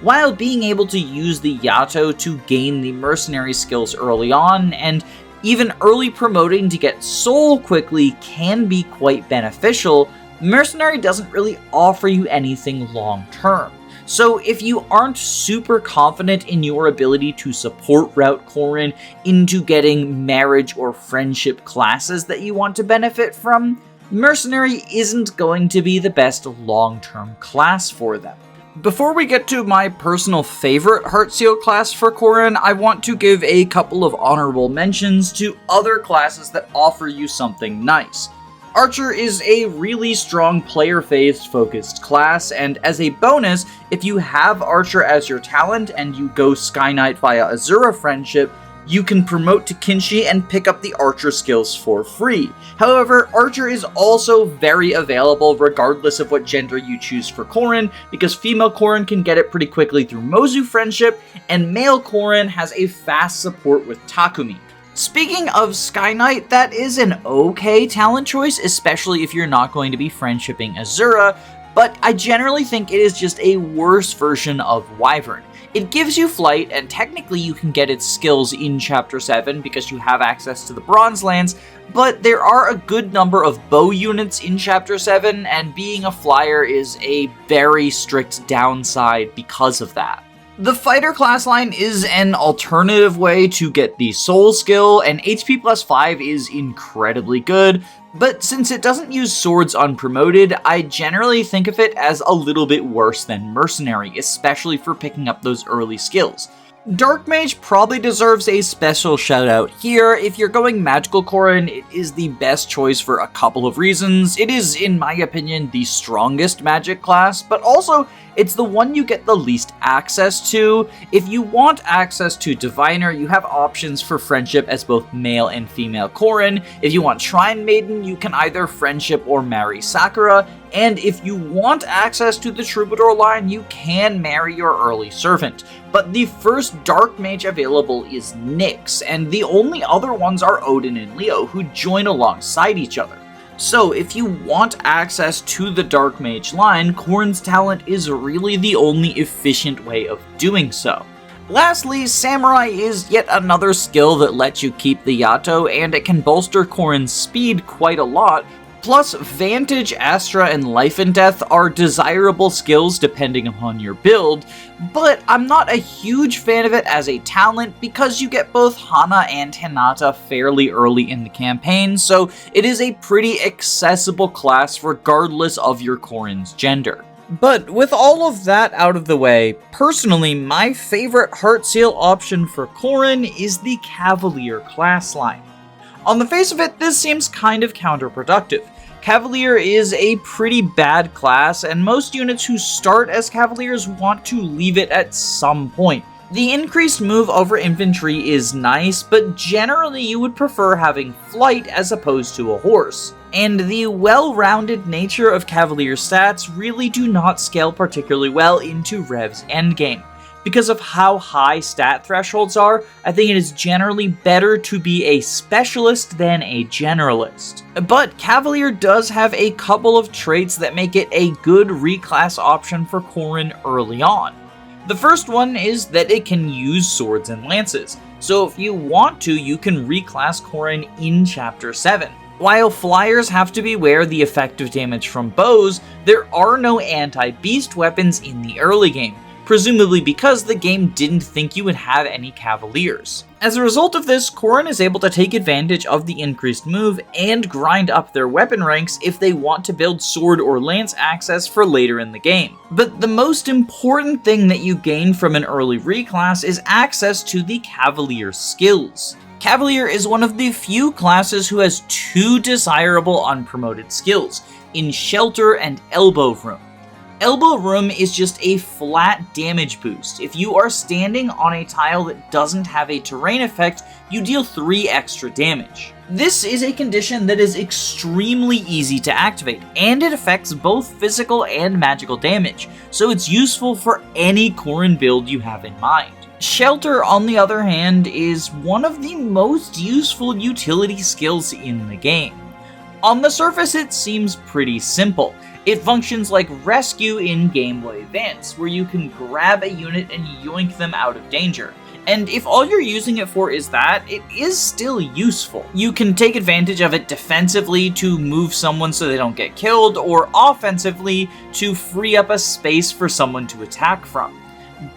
A: While being able to use the Yato to gain the mercenary skills early on, and even early promoting to get soul quickly can be quite beneficial, Mercenary doesn't really offer you anything long term. So if you aren't super confident in your ability to support Route Corrin into getting marriage or friendship classes that you want to benefit from, Mercenary isn't going to be the best long-term class for them. Before we get to my personal favorite Heartseal class for Corrin, I want to give a couple of honorable mentions to other classes that offer you something nice. Archer is a really strong player phase focused class, and as a bonus, if you have Archer as your talent and you go Sky Knight via Azura friendship, you can promote to Kinshi and pick up the Archer skills for free. However, Archer is also very available regardless of what gender you choose for Corrin, because female Corrin can get it pretty quickly through Mozu friendship, and male Corrin has a fast support with Takumi. Speaking of Sky Knight, that is an okay talent choice, especially if you're not going to be friendshipping Azura, but I generally think it is just a worse version of Wyvern. It gives you flight, and technically you can get its skills in Chapter 7 because you have access to the Bronze Lands, but there are a good number of bow units in Chapter 7, and being a flyer is a very strict downside because of that. The fighter class line is an alternative way to get the soul skill, and HP plus 5 is incredibly good, but since it doesn't use swords unpromoted, I generally think of it as a little bit worse than Mercenary, especially for picking up those early skills. Dark Mage probably deserves a special shout out here. If you're going Magical Corrin, it is the best choice for a couple of reasons. It is, in my opinion, the strongest magic class, but also it's the one you get the least access to. If you want access to Diviner, you have options for friendship as both male and female Corrin. If you want Shrine Maiden, you can either friendship or marry Sakura. And if you want access to the Troubadour line, you can marry your early servant. But the first Dark Mage available is Nyx, and the only other ones are Odin and Leo, who join alongside each other. So if you want access to the Dark Mage line, Corrin's talent is really the only efficient way of doing so. Lastly, Samurai is yet another skill that lets you keep the Yato, and it can bolster Corrin's speed quite a lot. Plus, Vantage, Astra, and Life and Death are desirable skills depending upon your build, but I'm not a huge fan of it as a talent because you get both Hana and Hinata fairly early in the campaign, so it is a pretty accessible class regardless of your Corrin's gender. But with all of that out of the way, personally, my favorite Heart Seal option for Corrin is the Cavalier class line. On the face of it, this seems kind of counterproductive. Cavalier is a pretty bad class, and most units who start as Cavaliers want to leave it at some point. The increased move over infantry is nice, but generally you would prefer having flight as opposed to a horse. And the well-rounded nature of Cavalier stats really do not scale particularly well into Rev's endgame. Because of how high stat thresholds are, I think it is generally better to be a specialist than a generalist. But Cavalier does have a couple of traits that make it a good reclass option for Corrin early on. The first one is that it can use swords and lances, so if you want to, you can reclass Corrin in Chapter 7. While flyers have to beware the effective damage from bows, there are no anti-beast weapons in the early game, presumably because the game didn't think you would have any Cavaliers. As a result of this, Corrin is able to take advantage of the increased move and grind up their weapon ranks if they want to build sword or lance access for later in the game. But the most important thing that you gain from an early reclass is access to the Cavalier skills. Cavalier is one of the few classes who has two desirable unpromoted skills, in Shelter and Elbow Room. Elbow Room is just a flat damage boost. If you are standing on a tile that doesn't have a terrain effect, you deal 3 extra damage. This is a condition that is extremely easy to activate, and it affects both physical and magical damage, so it's useful for any Corrin build you have in mind. Shelter, on the other hand, is one of the most useful utility skills in the game. On the surface, it seems pretty simple. It functions like Rescue in Game Boy Advance, where you can grab a unit and yoink them out of danger. And if all you're using it for is that, it is still useful. You can take advantage of it defensively to move someone so they don't get killed, or offensively to free up a space for someone to attack from.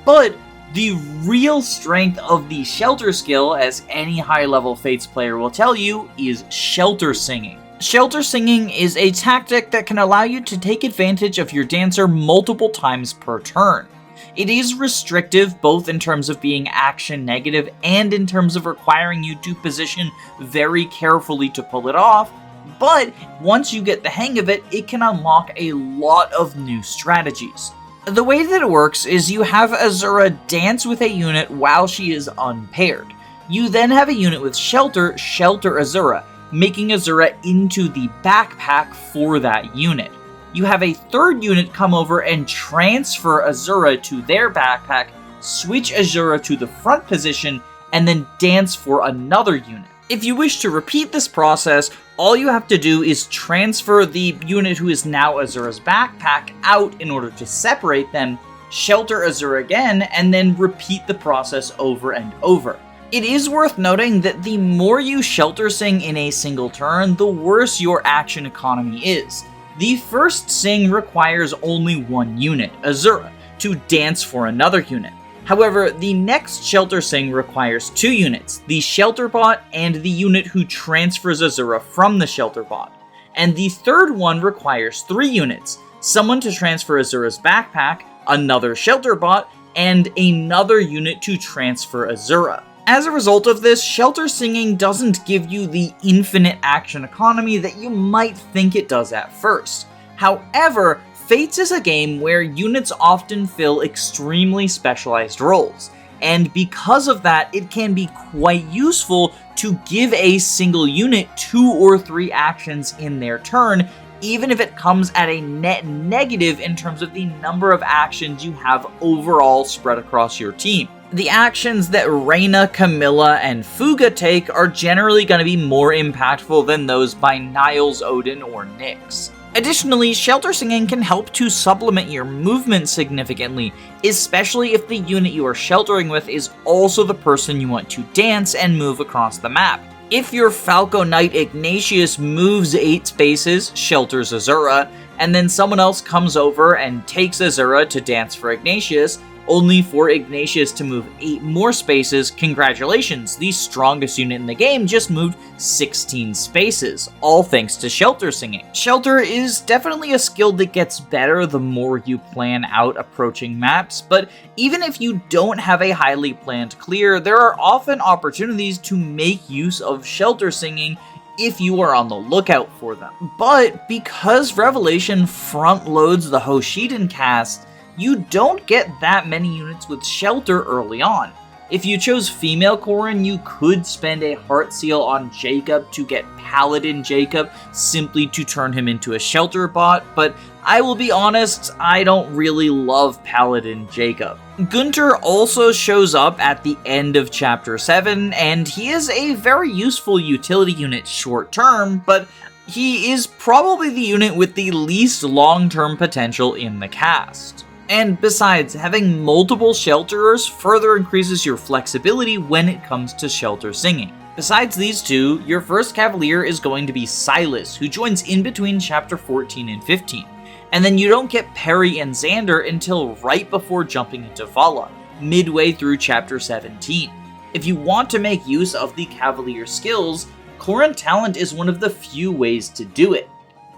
A: But the real strength of the Shelter skill, as any high-level Fates player will tell you, is Shelter Singing. Shelter Singing is a tactic that can allow you to take advantage of your dancer multiple times per turn. It is restrictive both in terms of being action negative and in terms of requiring you to position very carefully to pull it off, but once you get the hang of it, it can unlock a lot of new strategies. The way that it works is you have Azura dance with a unit while she is unpaired. You then have a unit with Shelter Azura, making Azura into the backpack for that unit. You have a third unit come over and transfer Azura to their backpack, switch Azura to the front position, and then dance for another unit. If you wish to repeat this process, all you have to do is transfer the unit who is now Azura's backpack out in order to separate them, Shelter Azura again, and then repeat the process over and over. It is worth noting that the more you Shelter Sing in a single turn, the worse your action economy is. The first Sing requires only one unit, Azura, to dance for another unit. However, the next Shelter Sing requires 2 units, the Shelter Bot and the unit who transfers Azura from the Shelter Bot. And the third one requires 3 units, someone to transfer Azura's backpack, another Shelter Bot, and another unit to transfer Azura. As a result of this, Shelter Singing doesn't give you the infinite action economy that you might think it does at first. However, Fates is a game where units often fill extremely specialized roles, and because of that, it can be quite useful to give a single unit 2 or 3 actions in their turn, even if it comes at a net negative in terms of the number of actions you have overall spread across your team. The actions that Reyna, Camilla, and Fuga take are generally going to be more impactful than those by Niles, Odin, or Nyx. Additionally, Shelter Singing can help to supplement your movement significantly, especially if the unit you are sheltering with is also the person you want to dance and move across the map. If your Falco Knight Ignatius moves 8 spaces, shelters Azura, and then someone else comes over and takes Azura to dance for Ignatius, only for Ignatius to move 8 more spaces, congratulations, the strongest unit in the game just moved 16 spaces, all thanks to Shelter Singing. Shelter is definitely a skill that gets better the more you plan out approaching maps, but even if you don't have a highly planned clear, there are often opportunities to make use of Shelter Singing if you are on the lookout for them. But because Revelation front loads the Hoshiden cast, you don't get that many units with Shelter early on. If you chose female Corrin, you could spend a Heart Seal on Jacob to get Paladin Jacob simply to turn him into a Shelter bot, but I will be honest, I don't really love Paladin Jacob. Gunter also shows up at the end of Chapter 7, and he is a very useful utility unit short term, but he is probably the unit with the least long-term potential in the cast. And besides, having multiple shelterers further increases your flexibility when it comes to Shelter Singing. Besides these two, your first Cavalier is going to be Silas, who joins in between Chapter 14 and 15. And then you don't get Perry and Xander until right before jumping into Valla, midway through Chapter 17. If you want to make use of the Cavalier skills, Wyvern Talent is one of the few ways to do it.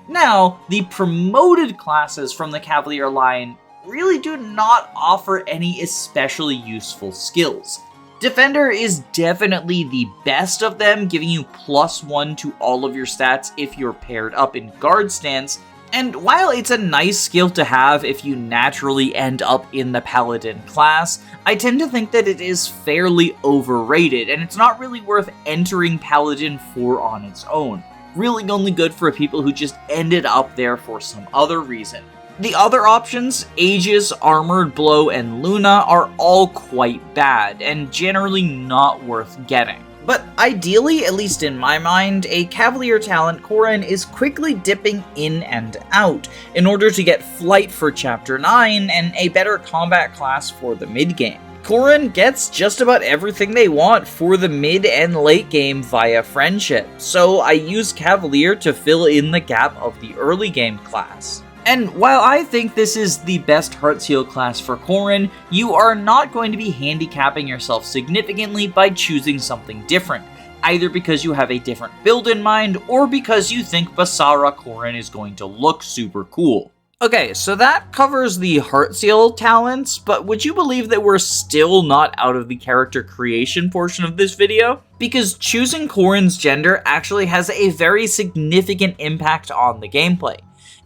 A: Now, the promoted classes from the Cavalier line really do not offer any especially useful skills. Defender is definitely the best of them, giving you +1 to all of your stats if you're paired up in guard stance, and while it's a nice skill to have if you naturally end up in the Paladin class, I tend to think that it is fairly overrated, and it's not really worth entering Paladin for on its own. Really only good for people who just ended up there for some other reason. The other options, Aegis, Armored Blow, and Luna, are all quite bad, and generally not worth getting. But ideally, at least in my mind, a Cavalier Talent Corrin is quickly dipping in and out, in order to get Flight for Chapter 9 and a better combat class for the mid-game. Corrin gets just about everything they want for the mid and late game via friendship, so I use Cavalier to fill in the gap of the early game class. And while I think this is the best Heartseal class for Corrin, you are not going to be handicapping yourself significantly by choosing something different, either because you have a different build in mind, or because you think Basara Corrin is going to look super cool. Okay, so that covers the Heartseal talents, but would you believe that we're still not out of the character creation portion of this video? Because choosing Corrin's gender actually has a very significant impact on the gameplay.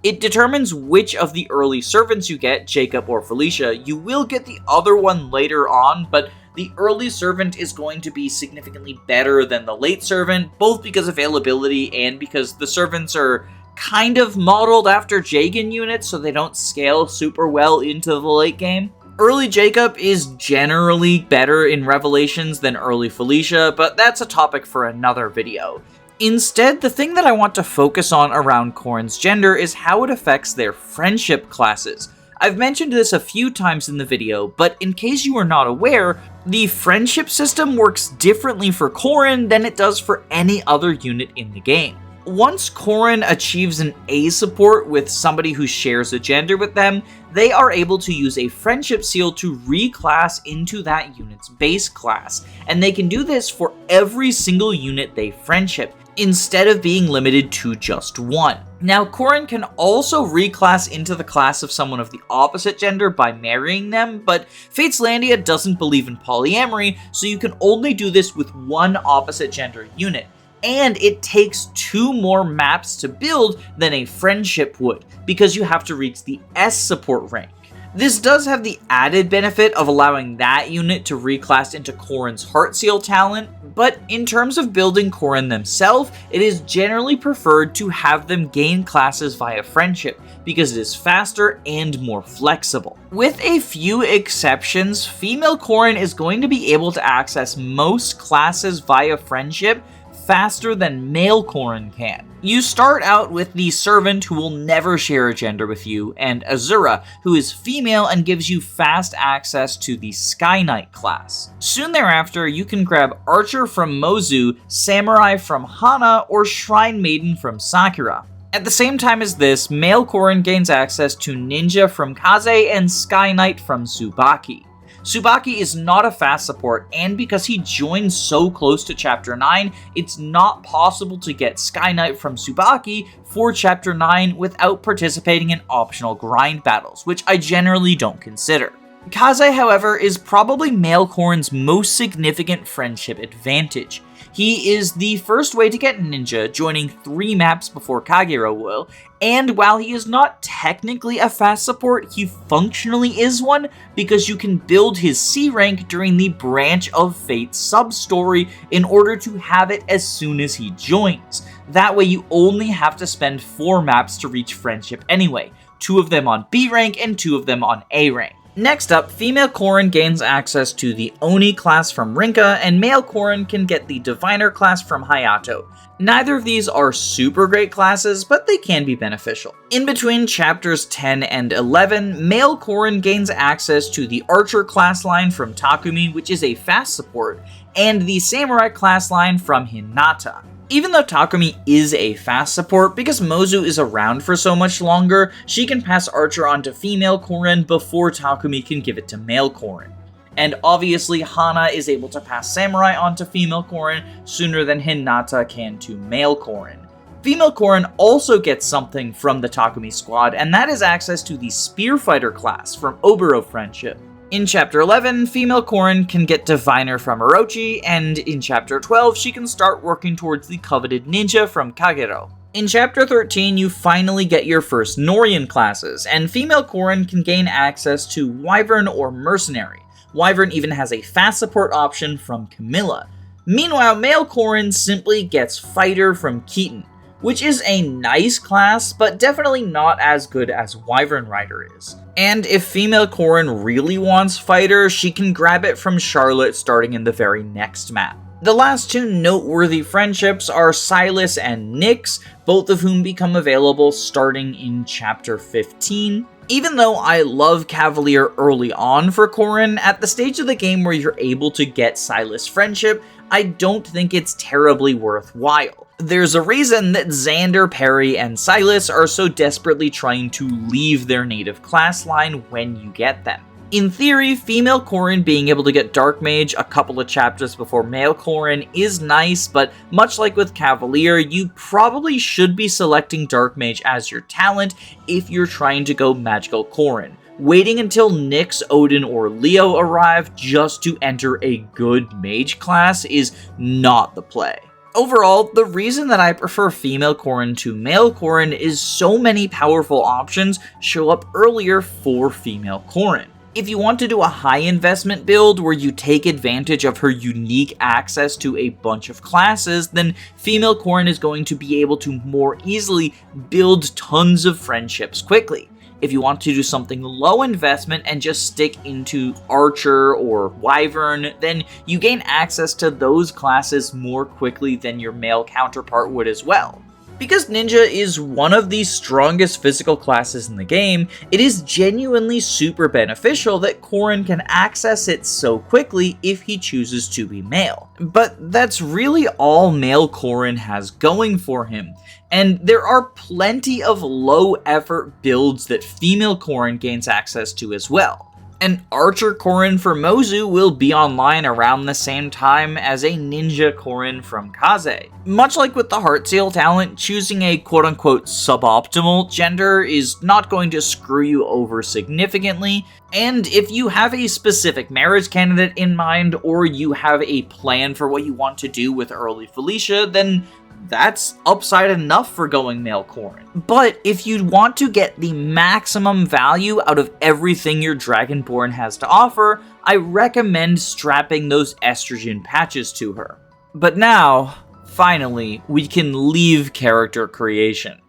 A: It determines which of the early servants you get, Jacob or Felicia. You will get the other one later on, but the early servant is going to be significantly better than the late servant, both because of availability and because the servants are kind of modeled after Jagan units, so they don't scale super well into the late game. Early Jacob is generally better in Revelations than early Felicia, but that's a topic for another video. Instead, the thing that I want to focus on around Corrin's gender is how it affects their friendship classes. I've mentioned this a few times in the video, but in case you are not aware, the friendship system works differently for Corrin than it does for any other unit in the game. Once Corrin achieves an A support with somebody who shares a gender with them, they are able to use a friendship seal to reclass into that unit's base class, and they can do this for every single unit they friendship. instead of being limited to just one. Now, Corrin can also reclass into the class of someone of the opposite gender by marrying them, but Fateslandia doesn't believe in polyamory, so you can only do this with one opposite gender unit. And it takes 2 more maps to build than a friendship would, because you have to reach the S support rank. This does have the added benefit of allowing that unit to reclass into Corrin's Heartseal talent, but in terms of building Corrin themselves, it is generally preferred to have them gain classes via friendship, because it is faster and more flexible. With a few exceptions, female Corrin is going to be able to access most classes via friendship faster than male Corrin can. You start out with the Servant, who will never share a gender with you, and Azura, who is female and gives you fast access to the Sky Knight class. Soon thereafter, you can grab Archer from Mozu, Samurai from Hana, or Shrine Maiden from Sakura. At the same time as this, male Corrin gains access to Ninja from Kaze and Sky Knight from Tsubaki. Tsubaki is not a fast support, and because he joins so close to Chapter 9, it's not possible to get Sky Knight from Tsubaki for Chapter 9 without participating in optional grind battles, which I generally don't consider. Kaze, however, is probably male Corrin's most significant friendship advantage. He is the first way to get Ninja, joining 3 maps before Kagero will, and while he is not technically a fast support, he functionally is one because you can build his C rank during the Branch of Fate sub-story in order to have it as soon as he joins. That way you only have to spend 4 maps to reach friendship anyway, 2 of them on B rank and 2 of them on A rank. Next up, female Corrin gains access to the Oni class from Rinka, and male Corrin can get the Diviner class from Hayato. Neither of these are super great classes, but they can be beneficial. In between chapters 10 and 11, male Corrin gains access to the Archer class line from Takumi, which is a fast support, and the Samurai class line from Hinata. Even though Takumi is a fast support, because Mozu is around for so much longer, she can pass Archer on to female Corrin before Takumi can give it to male Corrin. And obviously Hana is able to pass Samurai on to female Corrin sooner than Hinata can to male Corrin. Female Corrin also gets something from the Takumi squad, and that is access to the Spearfighter class from Obero Friendship. In Chapter 11, female Corrin can get Diviner from Orochi, and in Chapter 12, she can start working towards the coveted Ninja from Kagero. In Chapter 13, you finally get your first Norian classes, and female Corrin can gain access to Wyvern or Mercenary. Wyvern even has a fast support option from Camilla. Meanwhile, male Corrin simply gets Fighter from Keaton, which is a nice class, but definitely not as good as Wyvern Rider is. And if female Corrin really wants Fighter, she can grab it from Charlotte starting in the very next map. The last 2 noteworthy friendships are Silas and Nyx, both of whom become available starting in Chapter 15. Even though I love Cavalier early on for Corrin, at the stage of the game where you're able to get Silas friendship, I don't think it's terribly worthwhile. There's a reason that Xander, Perry, and Silas are so desperately trying to leave their native class line when you get them. In theory, female Corrin being able to get Dark Mage a couple of chapters before male Corrin is nice, but much like with Cavalier, you probably should be selecting Dark Mage as your talent if you're trying to go Magical Corrin. Waiting until Nyx, Odin, or Leo arrive just to enter a good mage class is not the play. Overall, the reason that I prefer female Corrin to male Corrin is so many powerful options show up earlier for female Corrin. If you want to do a high investment build where you take advantage of her unique access to a bunch of classes, then female Corrin is going to be able to more easily build tons of friendships quickly. If you want to do something low investment and just stick into Archer or Wyvern, then you gain access to those classes more quickly than your male counterpart would as well. Because Ninja is one of the strongest physical classes in the game, it is genuinely super beneficial that Corrin can access it so quickly if he chooses to be male. But that's really all male Corrin has going for him, and there are plenty of low effort builds that female Corrin gains access to as well. An Archer Corrin for Mozu will be online around the same time as a Ninja Corrin from Kaze. Much like with the Heartseal talent, choosing a quote-unquote suboptimal gender is not going to screw you over significantly, and if you have a specific marriage candidate in mind, or you have a plan for what you want to do with early Felicia, then that's upside enough for going male Corrin. But if you want to get the maximum value out of everything your Dragonborn has to offer, I recommend strapping those estrogen patches to her. But now, finally, we can leave character creation.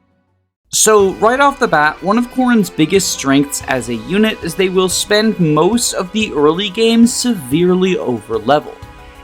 A: So right off the bat, one of Corrin's biggest strengths as a unit is they will spend most of the early game severely over-leveled.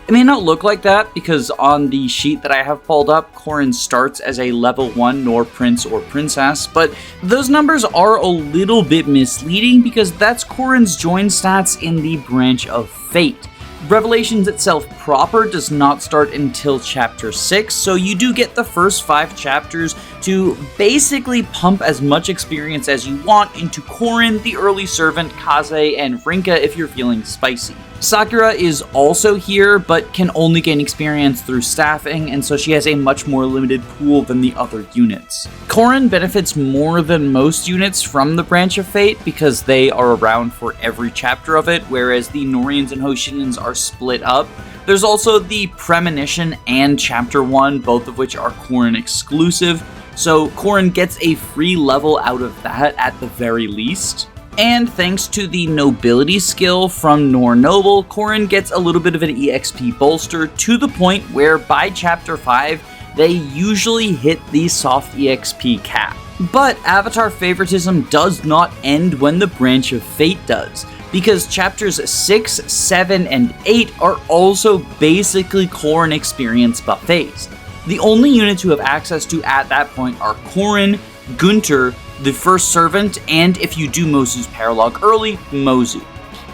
A: It may not look like that because on the sheet that I have pulled up, Corrin starts as a level 1 Nor Prince or Princess, but those numbers are a little bit misleading because that's Corrin's join stats in the Branch of Fate. Revelations itself proper does not start until Chapter 6, so you do get the first 5 chapters to basically pump as much experience as you want into Corrin, the Early Servant, Kaze, and Rinka if you're feeling spicy. Sakura is also here, but can only gain experience through staffing, and so she has a much more limited pool than the other units. Corrin benefits more than most units from the Branch of Fate because they are around for every chapter of it, whereas the Norians and Hoshinnans are split up. There's also the Premonition and Chapter 1, both of which are Corrin exclusive, so Corrin gets a free level out of that at the very least. And thanks to the Nobility skill from Nor Noble, Corrin gets a little bit of an EXP bolster to the point where by Chapter 5, they usually hit the soft EXP cap. But Avatar favoritism does not end when the Branch of Fate does, because Chapters 6, 7, and 8 are also basically Corrin experience buffets. The only units you have access to at that point are Corrin, Gunter, the First Servant, and if you do Mozu's Paralog early, Mozu.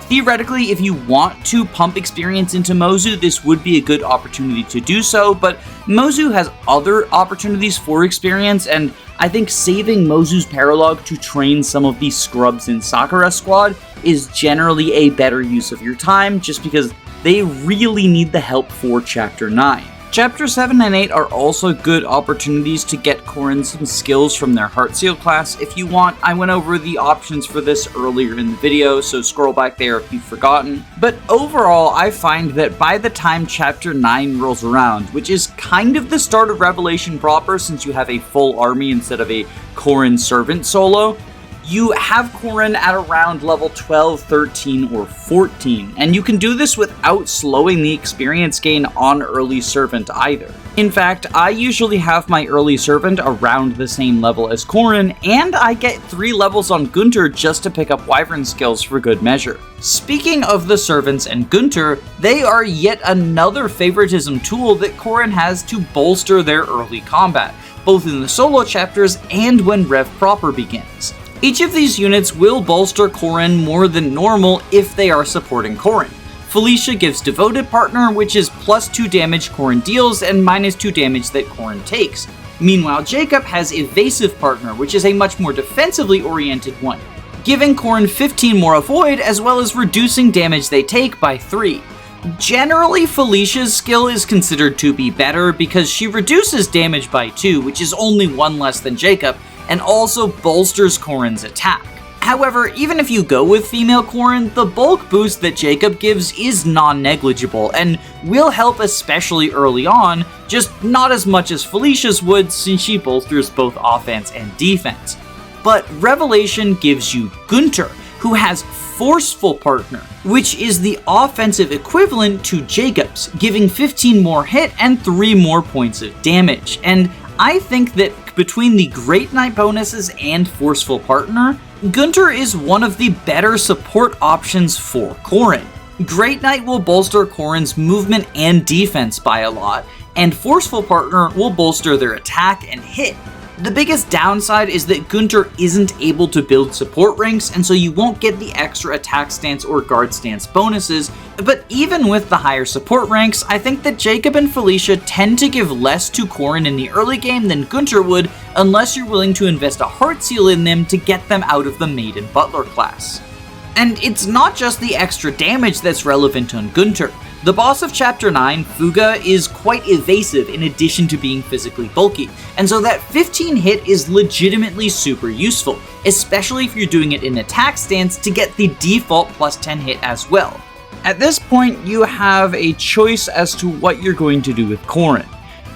A: Theoretically, if you want to pump experience into Mozu, this would be a good opportunity to do so, but Mozu has other opportunities for experience, and I think saving Mozu's Paralog to train some of these scrubs in Sakura Squad is generally a better use of your time, just because they really need the help for Chapter 9. Chapter 7 and 8 are also good opportunities to get Corrin some skills from their Heartseal class if you want. I went over the options for this earlier in the video, so scroll back there if you've forgotten. But overall, I find that by the time Chapter 9 rolls around, which is kind of the start of Revelation proper since you have a full army instead of a Corrin servant solo, you have Corrin at around level 12, 13, or 14, and you can do this without slowing the experience gain on Early Servant either. In fact, I usually have my Early Servant around the same level as Corrin, and I get 3 levels on Gunter just to pick up Wyvern skills for good measure. Speaking of the Servants and Gunter, they are yet another favoritism tool that Corrin has to bolster their early combat, both in the solo chapters and when Rev proper begins. Each of these units will bolster Corrin more than normal if they are supporting Corrin. Felicia gives Devoted Partner, which is +2 damage Corrin deals and -2 damage that Corrin takes. Meanwhile, Jacob has Evasive Partner, which is a much more defensively oriented one, giving Corrin 15 more avoid as well as reducing damage they take by 3. Generally, Felicia's skill is considered to be better because she reduces damage by 2, which is only 1 less than Jacob, and also bolsters Corrin's attack. However, even if you go with female Corrin, the bulk boost that Jacob gives is non-negligible and will help especially early on, just not as much as Felicia's would since she bolsters both offense and defense. But Revelation gives you Gunter, who has Forceful Partner, which is the offensive equivalent to Jacob's, giving 15 more hit and 3 more points of damage. And I think that between the Great Knight bonuses and Forceful Partner, Gunter is one of the better support options for Corrin. Great Knight will bolster Corrin's movement and defense by a lot, and Forceful Partner will bolster their attack and hit. The biggest downside is that Gunter isn't able to build support ranks, and so you won't get the extra attack stance or guard stance bonuses, but even with the higher support ranks, I think that Jacob and Felicia tend to give less to Corrin in the early game than Gunter would, unless you're willing to invest a Heartseal in them to get them out of the Maid and Butler class. And it's not just the extra damage that's relevant on Gunter. The boss of Chapter 9, Fuga, is quite evasive in addition to being physically bulky, and so that 15 hit is legitimately super useful, especially if you're doing it in attack stance to get the default plus 10 hit as well. At this point, you have a choice as to what you're going to do with Corrin.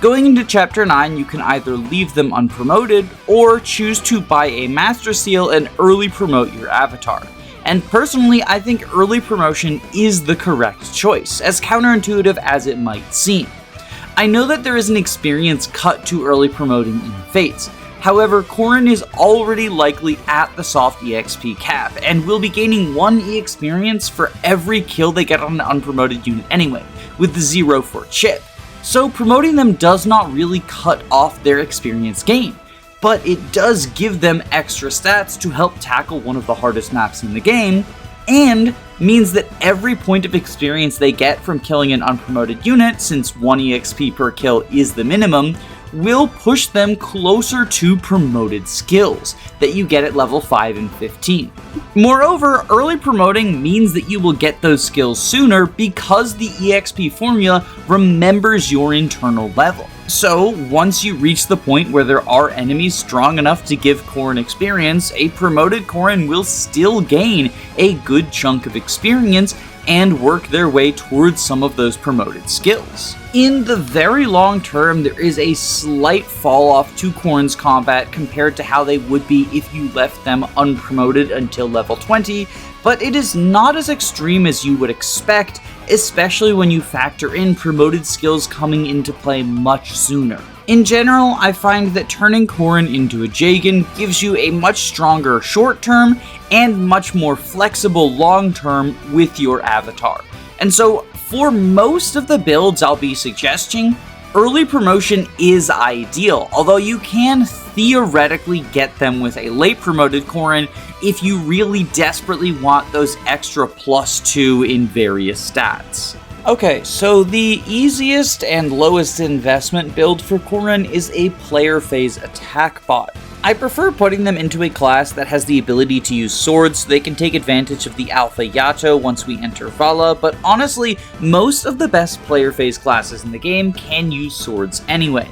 A: Going into Chapter 9, you can either leave them unpromoted, or choose to buy a Master Seal and early promote your avatar. And personally, I think early promotion is the correct choice, as counterintuitive as it might seem. I know that there is an experience cut to early promoting in Fates. However, Corrin is already likely at the soft EXP cap, and will be gaining 1 E experience for every kill they get on an unpromoted unit anyway, with the 0 for chip. So promoting them does not really cut off their experience gain, but it does give them extra stats to help tackle one of the hardest maps in the game, and means that every point of experience they get from killing an unpromoted unit, since 1 EXP per kill is the minimum, will push them closer to promoted skills that you get at level 5 and 15. Moreover, early promoting means that you will get those skills sooner because the EXP formula remembers your internal level. So, once you reach the point where there are enemies strong enough to give Corrin experience, a promoted Corrin will still gain a good chunk of experience and work their way towards some of those promoted skills. In the very long term, there is a slight fall off to Corrin's combat compared to how they would be if you left them unpromoted until level 20, but it is not as extreme as you would expect, especially when you factor in promoted skills coming into play much sooner. In general, I find that turning Corrin into a Jagan gives you a much stronger short-term and much more flexible long-term with your avatar. And so, for most of the builds I'll be suggesting, early promotion is ideal, although you can theoretically get them with a late promoted Corrin if you really desperately want those extra +2 in various stats. Okay, so the easiest and lowest investment build for Corrin is a player phase attack bot. I prefer putting them into a class that has the ability to use swords so they can take advantage of the alpha Yato once we enter Valla, but honestly, most of the best player phase classes in the game can use swords anyway.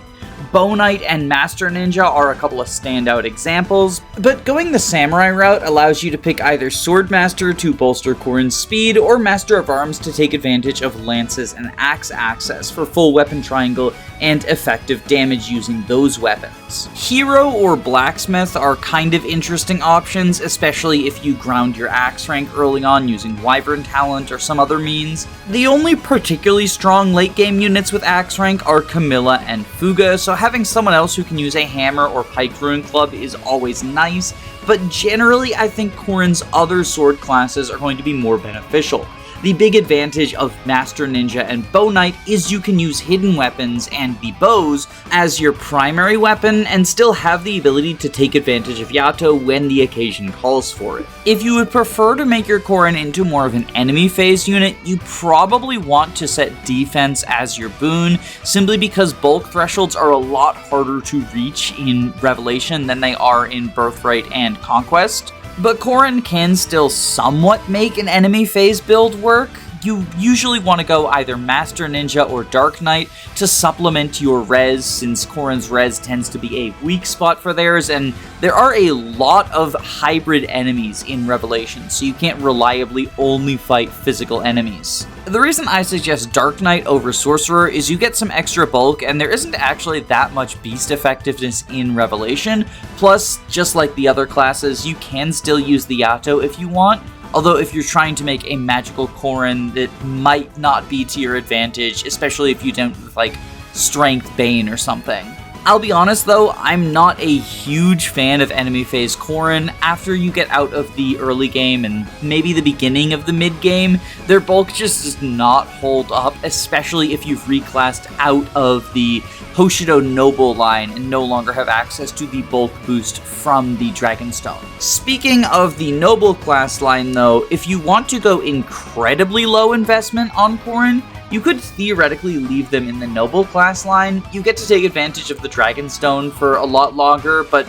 A: Bow Knight and Master Ninja are a couple of standout examples, but going the Samurai route allows you to pick either Swordmaster to bolster Corrin's speed, or Master of Arms to take advantage of Lances and Axe access for full weapon triangle and effective damage using those weapons. Hero or Blacksmith are kind of interesting options, especially if you ground your Axe rank early on using Wyvern Talent or some other means. The only particularly strong late game units with Axe rank are Camilla and Fuga, so having someone else who can use a hammer or piked ruin club is always nice, but generally I think Corrin's other sword classes are going to be more beneficial. The big advantage of Master Ninja and Bow Knight is you can use hidden weapons and the bows as your primary weapon and still have the ability to take advantage of Yato when the occasion calls for it. If you would prefer to make your Corrin into more of an enemy phase unit, you probably want to set defense as your boon, simply because bulk thresholds are a lot harder to reach in Revelation than they are in Birthright and Conquest. But Corrin can still somewhat make an enemy phase build work. You usually want to go either Master Ninja or Dark Knight to supplement your res, since Corrin's res tends to be a weak spot for theirs, and there are a lot of hybrid enemies in Revelation, so you can't reliably only fight physical enemies. The reason I suggest Dark Knight over Sorcerer is you get some extra bulk, and there isn't actually that much beast effectiveness in Revelation. Plus, just like the other classes, you can still use the Yato if you want. Although if you're trying to make a magical Corrin, that might not be to your advantage, especially if you don't like Strength Bane or something. I'll be honest though, I'm not a huge fan of enemy phase Corrin. After you get out of the early game and maybe the beginning of the mid game, their bulk just does not hold up, especially if you've reclassed out of the Hoshido Noble line and no longer have access to the bulk boost from the Dragonstone. Speaking of the Noble class line though, if you want to go incredibly low investment on Corrin, you could theoretically leave them in the Noble class line. You get to take advantage of the Dragonstone for a lot longer, but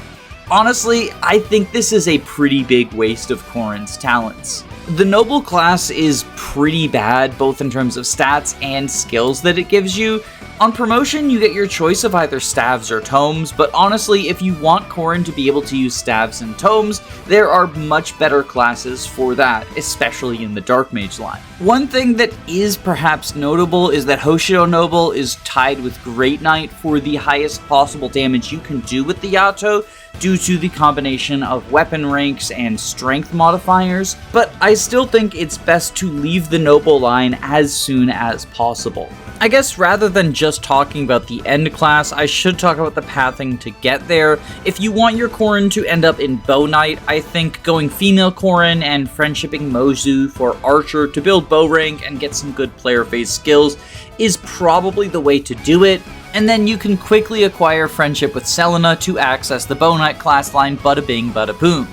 A: Honestly, I think this is a pretty big waste of Corrin's talents. The Noble class is pretty bad, both in terms of stats and skills that it gives you. On promotion, you get your choice of either staves or tomes, but honestly, if you want Corrin to be able to use staves and tomes, there are much better classes for that, especially in the Dark Mage line. One thing that is perhaps notable is that Hoshido Noble is tied with Great Knight for the highest possible damage you can do with the Yato, due to the combination of weapon ranks and strength modifiers, but I still think it's best to leave the Noble line as soon as possible. I guess rather than just talking about the end class, I should talk about the pathing to get there. If you want your Corrin to end up in Bow Knight, I think going female Corrin and friendshipping Mozu for Archer to build bow rank and get some good player phase skills is probably the way to do it. And then you can quickly acquire friendship with Selena to access the Bow Knight class line, bada bing, bada boom.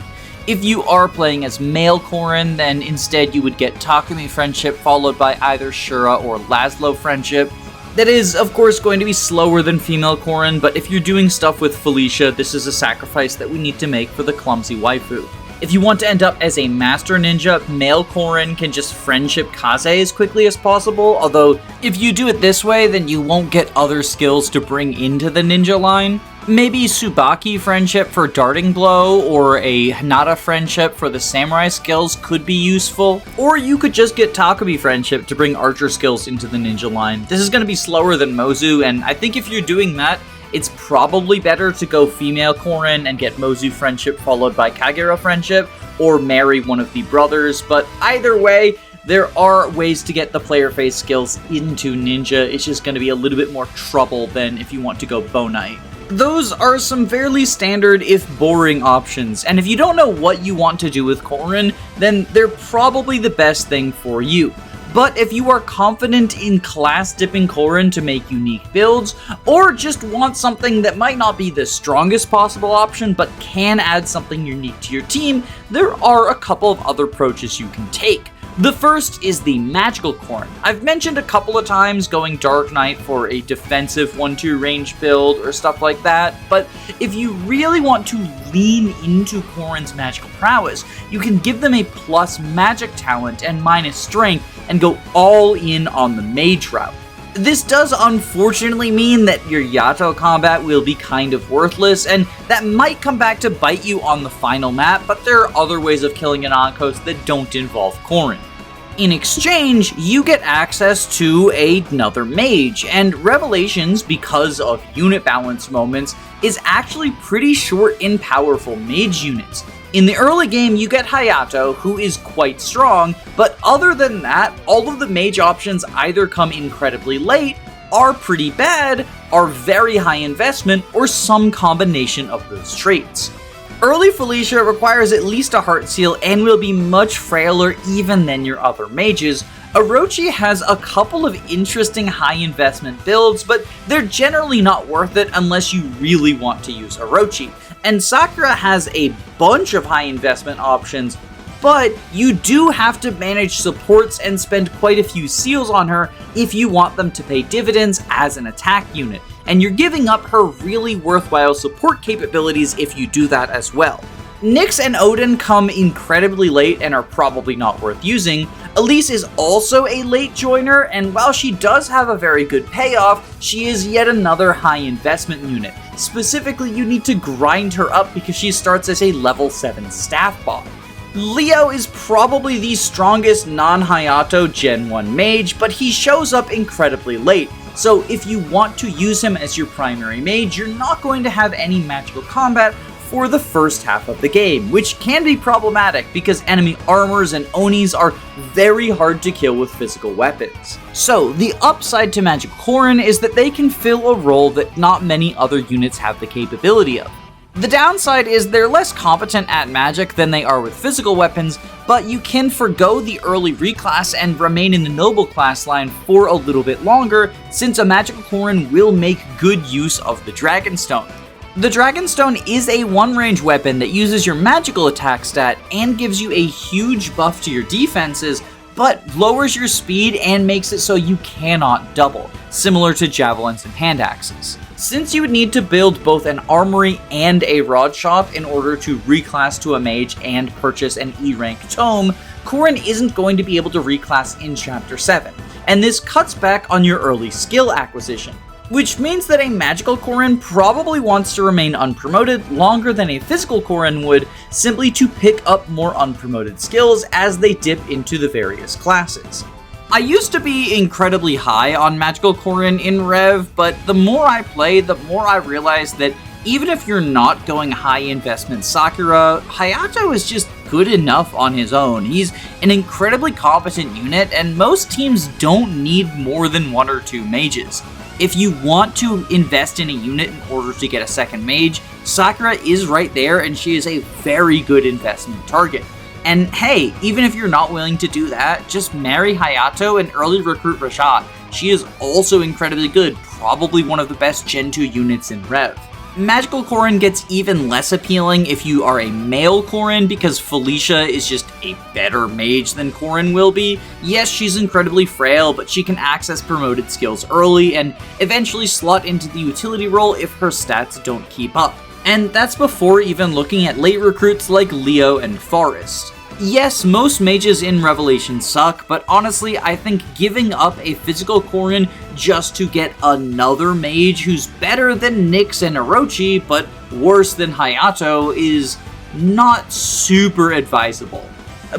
A: If you are playing as male Corrin, then instead you would get Takumi friendship followed by either Shura or Laszlo friendship. That is, of course, going to be slower than female Corrin, but if you're doing stuff with Felicia, this is a sacrifice that we need to make for the clumsy waifu. If you want to end up as a Master Ninja, male Corrin can just friendship Kaze as quickly as possible, although if you do it this way, then you won't get other skills to bring into the ninja line. Maybe Tsubaki friendship for Darting Blow, or a Hinata friendship for the Samurai skills could be useful. Or you could just get Takumi friendship to bring Archer skills into the ninja line. This is going to be slower than Mozu, and I think if you're doing that, it's probably better to go female Corrin and get Mozu friendship followed by Kagura friendship, or marry one of the brothers, but either way, there are ways to get the player phase skills into ninja. It's just going to be a little bit more trouble than if you want to go Bow Knight. Those are some fairly standard, if boring, options, and if you don't know what you want to do with Corrin, then they're probably the best thing for you. But if you are confident in class-dipping Corrin to make unique builds, or just want something that might not be the strongest possible option, but can add something unique to your team, there are a couple of other approaches you can take. The first is the Magical Corrin. I've mentioned a couple of times going Dark Knight for a defensive 1-2 range build or stuff like that, but if you really want to lean into Corrin's magical prowess, you can give them a plus magic talent and minus strength and go all in on the mage route. This does unfortunately mean that your Yato combat will be kind of worthless, and that might come back to bite you on the final map, but there are other ways of killing an outpost that don't involve Corrin. In exchange, you get access to another mage, and Revelations, because of unit balance moments, is actually pretty short in powerful mage units. In the early game, you get Hayato, who is quite strong, but other than that, all of the mage options either come incredibly late, are pretty bad, are very high investment, or some combination of those traits. Early Felicia requires at least a heart seal and will be much frailer even than your other mages. Orochi has a couple of interesting high investment builds, but they're generally not worth it unless you really want to use Orochi. And Sakura has a bunch of high investment options, but you do have to manage supports and spend quite a few seals on her if you want them to pay dividends as an attack unit. And you're giving up her really worthwhile support capabilities if you do that as well. Nyx and Odin come incredibly late and are probably not worth using. Elise is also a late joiner, and while she does have a very good payoff, she is yet another high investment unit. Specifically, you need to grind her up because she starts as a level 7 staff bot. Leo is probably the strongest non-Hayato Gen 1 mage, but he shows up incredibly late. So if you want to use him as your primary mage, you're not going to have any magical combat for the first half of the game, which can be problematic because enemy armors and onis are very hard to kill with physical weapons. So the upside to Magic Corrin is that they can fill a role that not many other units have the capability of. The downside is they're less competent at magic than they are with physical weapons, but you can forgo the early reclass and remain in the noble class line for a little bit longer, since a Magical Corrin will make good use of the Dragonstone. The Dragonstone is a one-range weapon that uses your magical attack stat and gives you a huge buff to your defenses, but lowers your speed and makes it so you cannot double, similar to javelins and hand axes. Since you would need to build both an armory and a rod shop in order to reclass to a mage and purchase an E-rank tome, Corrin isn't going to be able to reclass in Chapter 7, and this cuts back on your early skill acquisition. Which means that a magical Corrin probably wants to remain unpromoted longer than a physical Corrin would, simply to pick up more unpromoted skills as they dip into the various classes. I used to be incredibly high on magical Corrin in Rev, but the more I play, the more I realize that even if you're not going high investment Sakura, Yato is just good enough on his own. He's an incredibly competent unit, and most teams don't need more than 1 or 2 mages. If you want to invest in a unit in order to get a second mage, Sakura is right there, and she is a very good investment target. And hey, even if you're not willing to do that, just marry Yato and early recruit Rashad. She is also incredibly good, probably one of the best Gen 2 units in Rev. Magical Corrin gets even less appealing if you are a male Corrin, because Felicia is just a better mage than Corrin will be. Yes, she's incredibly frail, but she can access promoted skills early and eventually slot into the utility role if her stats don't keep up. And that's before even looking at late recruits like Leo and Forest. Yes, most mages in Revelation suck, but honestly, I think giving up a physical Corrin just to get another mage who's better than Nyx and Orochi, but worse than Yato, is not super advisable.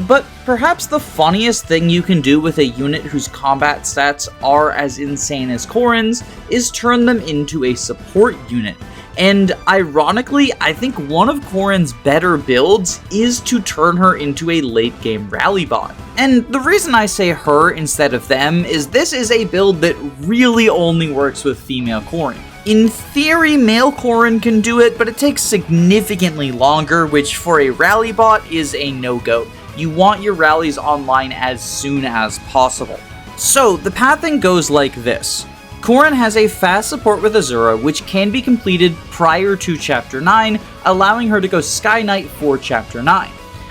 A: But perhaps the funniest thing you can do with a unit whose combat stats are as insane as Corrin's is turn them into a support unit. And ironically, I think one of Corrin's better builds is to turn her into a late game rally bot. And the reason I say her instead of them is this is a build that really only works with female Corrin. In theory, male Corrin can do it, but it takes significantly longer, which for a rally bot is a no-go. You want your rallies online as soon as possible. So the pathing goes like this. Corrin has a fast support with Azura, which can be completed prior to Chapter 9, allowing her to go Sky Knight for Chapter 9.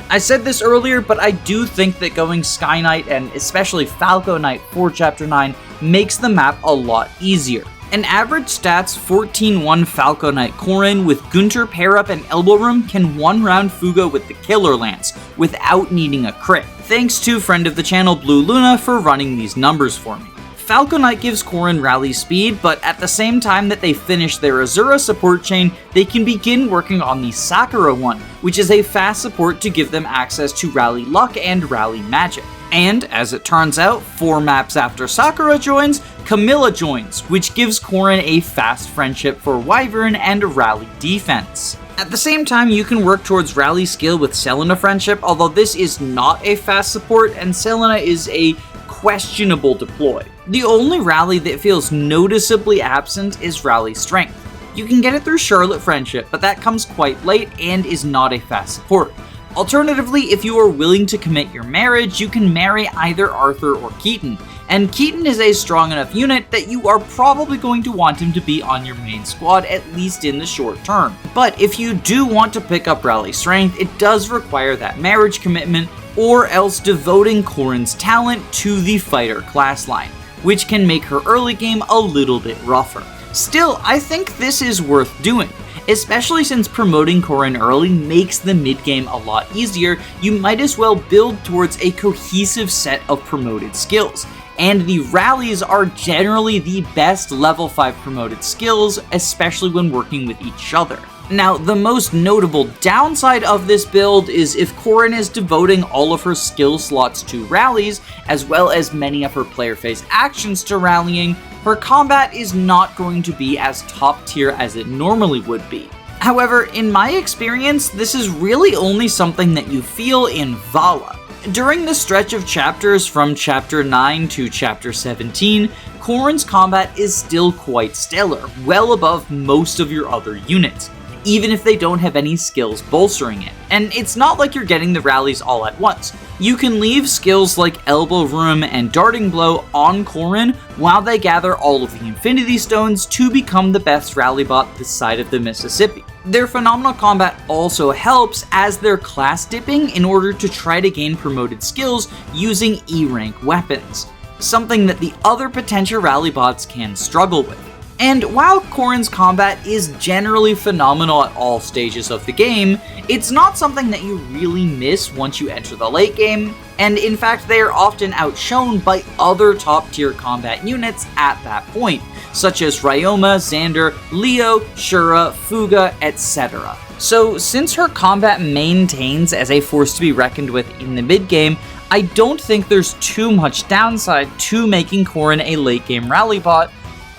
A: I said this earlier, but I do think that going Sky Knight and especially Falco Knight for Chapter 9 makes the map a lot easier. An average stats 14-1 Falco Knight Corrin with Gunter pair up and elbow room can one-round Fugo with the Killer Lance without needing a crit. Thanks to friend of the channel Blue Luna for running these numbers for me. Falco Knight gives Corrin rally speed, but at the same time that they finish their Azura support chain, they can begin working on the Sakura one, which is a fast support to give them access to rally luck and rally magic. And, as it turns out, 4 maps after Sakura joins, Camilla joins, which gives Corrin a fast friendship for Wyvern and a rally defense. At the same time, you can work towards rally skill with Selena friendship, although this is not a fast support and Selena is a questionable deploy. The only rally that feels noticeably absent is rally strength. You can get it through Charlotte friendship, but that comes quite late and is not a fast support. Alternatively, if you are willing to commit your marriage, you can marry either Arthur or Keaton, and Keaton is a strong enough unit that you are probably going to want him to be on your main squad, at least in the short term. But if you do want to pick up rally strength, it does require that marriage commitment, or else devoting Corrin's talent to the fighter class line, which can make her early game a little bit rougher. Still, I think this is worth doing, especially since promoting Corrin early makes the mid-game a lot easier. You might as well build towards a cohesive set of promoted skills, and the rallies are generally the best level 5 promoted skills, especially when working with each other. Now, the most notable downside of this build is if Corrin is devoting all of her skill slots to rallies, as well as many of her player phase actions to rallying, her combat is not going to be as top tier as it normally would be. However, in my experience, this is really only something that you feel in Valla. During the stretch of chapters from Chapter 9 to Chapter 17, Corrin's combat is still quite stellar, well above most of your other units, even if they don't have any skills bolstering it. And it's not like you're getting the rallies all at once. You can leave skills like Elbow Room and Darting Blow on Corrin while they gather all of the Infinity Stones to become the best rally bot this side of the Mississippi. Their phenomenal combat also helps as they're class dipping in order to try to gain promoted skills using E-rank weapons, something that the other potential rally bots can struggle with. And while Corrin's combat is generally phenomenal at all stages of the game, it's not something that you really miss once you enter the late game, and in fact they are often outshone by other top tier combat units at that point, such as Ryoma, Xander, Leo, Shura, Fuga, etc. So since her combat maintains as a force to be reckoned with in the mid game, I don't think there's too much downside to making Corrin a late game rally bot,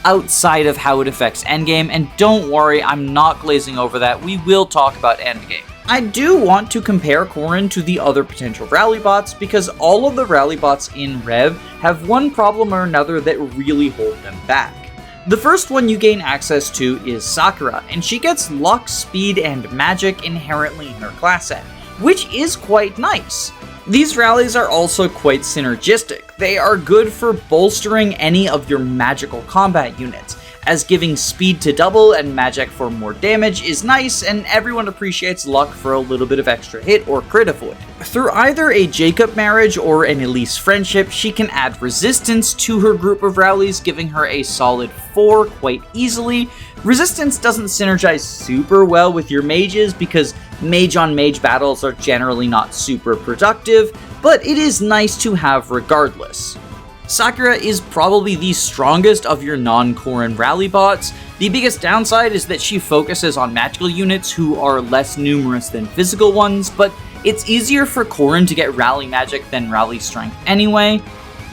A: outside of how it affects endgame, and don't worry, I'm not glazing over that, we will talk about endgame. I do want to compare Corrin to the other potential rally bots because all of the rally bots in Rev have one problem or another that really hold them back. The first one you gain access to is Sakura, and she gets luck, speed, and magic inherently in her class set, which is quite nice. These rallies are also quite synergistic. They are good for bolstering any of your magical combat units, as giving speed to double and magic for more damage is nice, and everyone appreciates luck for a little bit of extra hit or crit avoid. Through either a Jacob marriage or an Elise friendship, she can add resistance to her group of rallies, giving her a solid 4 quite easily. Resistance doesn't synergize super well with your mages because mage on mage battles are generally not super productive, but it is nice to have regardless. Sakura is probably the strongest of your non-Corrin rally bots. The biggest downside is that she focuses on magical units who are less numerous than physical ones, but it's easier for Corrin to get rally magic than rally strength anyway.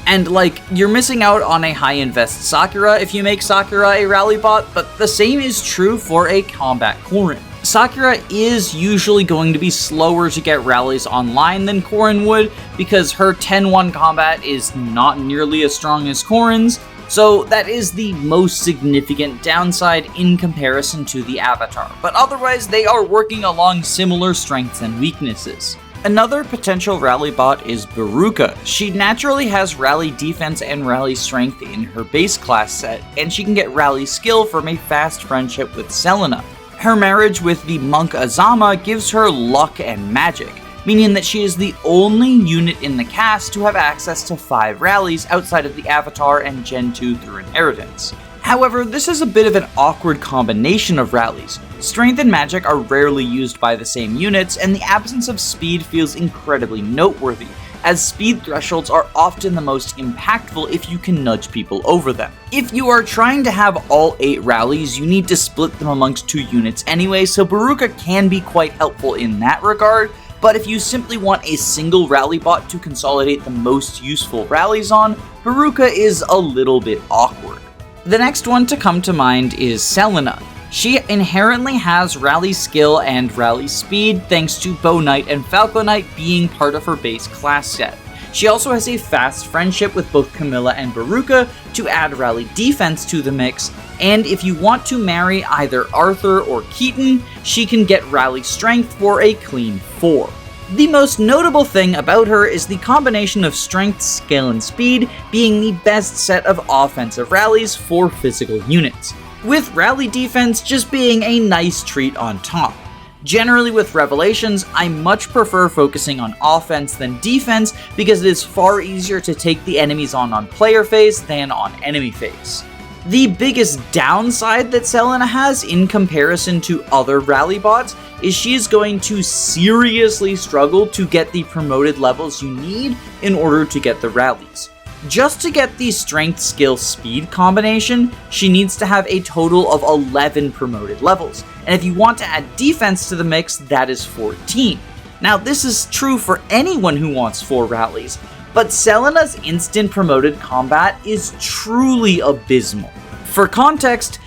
A: And you're missing out on a high invest Sakura if you make Sakura a rally bot, but the same is true for a combat Corrin. Sakura is usually going to be slower to get rallies online than Corrin would, because her 10-1 combat is not nearly as strong as Corrin's, so that is the most significant downside in comparison to the Avatar, but otherwise they are working along similar strengths and weaknesses. Another potential rally bot is Baruka. She naturally has rally defense and rally strength in her base class set, and she can get rally skill from a fast friendship with Selena. Her marriage with the monk Azama gives her luck and magic, meaning that she is the only unit in the cast to have access to 5 rallies outside of the Avatar and Gen 2 through inheritance. However, this is a bit of an awkward combination of rallies. Strength and magic are rarely used by the same units, and the absence of speed feels incredibly noteworthy, as speed thresholds are often the most impactful if you can nudge people over them. If you are trying to have all 8 rallies, you need to split them amongst 2 units anyway, so Baruka can be quite helpful in that regard, but if you simply want a single rally bot to consolidate the most useful rallies on, Baruka is a little bit awkward. The next one to come to mind is Selena. She inherently has rally skill and rally speed thanks to Bow Knight and Falco Knight being part of her base class set. She also has a fast friendship with both Camilla and Baruka to add rally defense to the mix, and if you want to marry either Arthur or Keaton, she can get rally strength for a clean 4. The most notable thing about her is the combination of strength, skill, and speed being the best set of offensive rallies for physical units, with rally defense just being a nice treat on top. Generally with Revelations, I much prefer focusing on offense than defense because it is far easier to take the enemies on player phase than on enemy phase. The biggest downside that Selena has in comparison to other rally bots is she is going to seriously struggle to get the promoted levels you need in order to get the rallies. Just to get the strength, skill, speed combination, she needs to have a total of 11 promoted levels, and if you want to add defense to the mix, that is 14. Now this is true for anyone who wants 4 rallies, but Selena's instant promoted combat is truly abysmal. For context,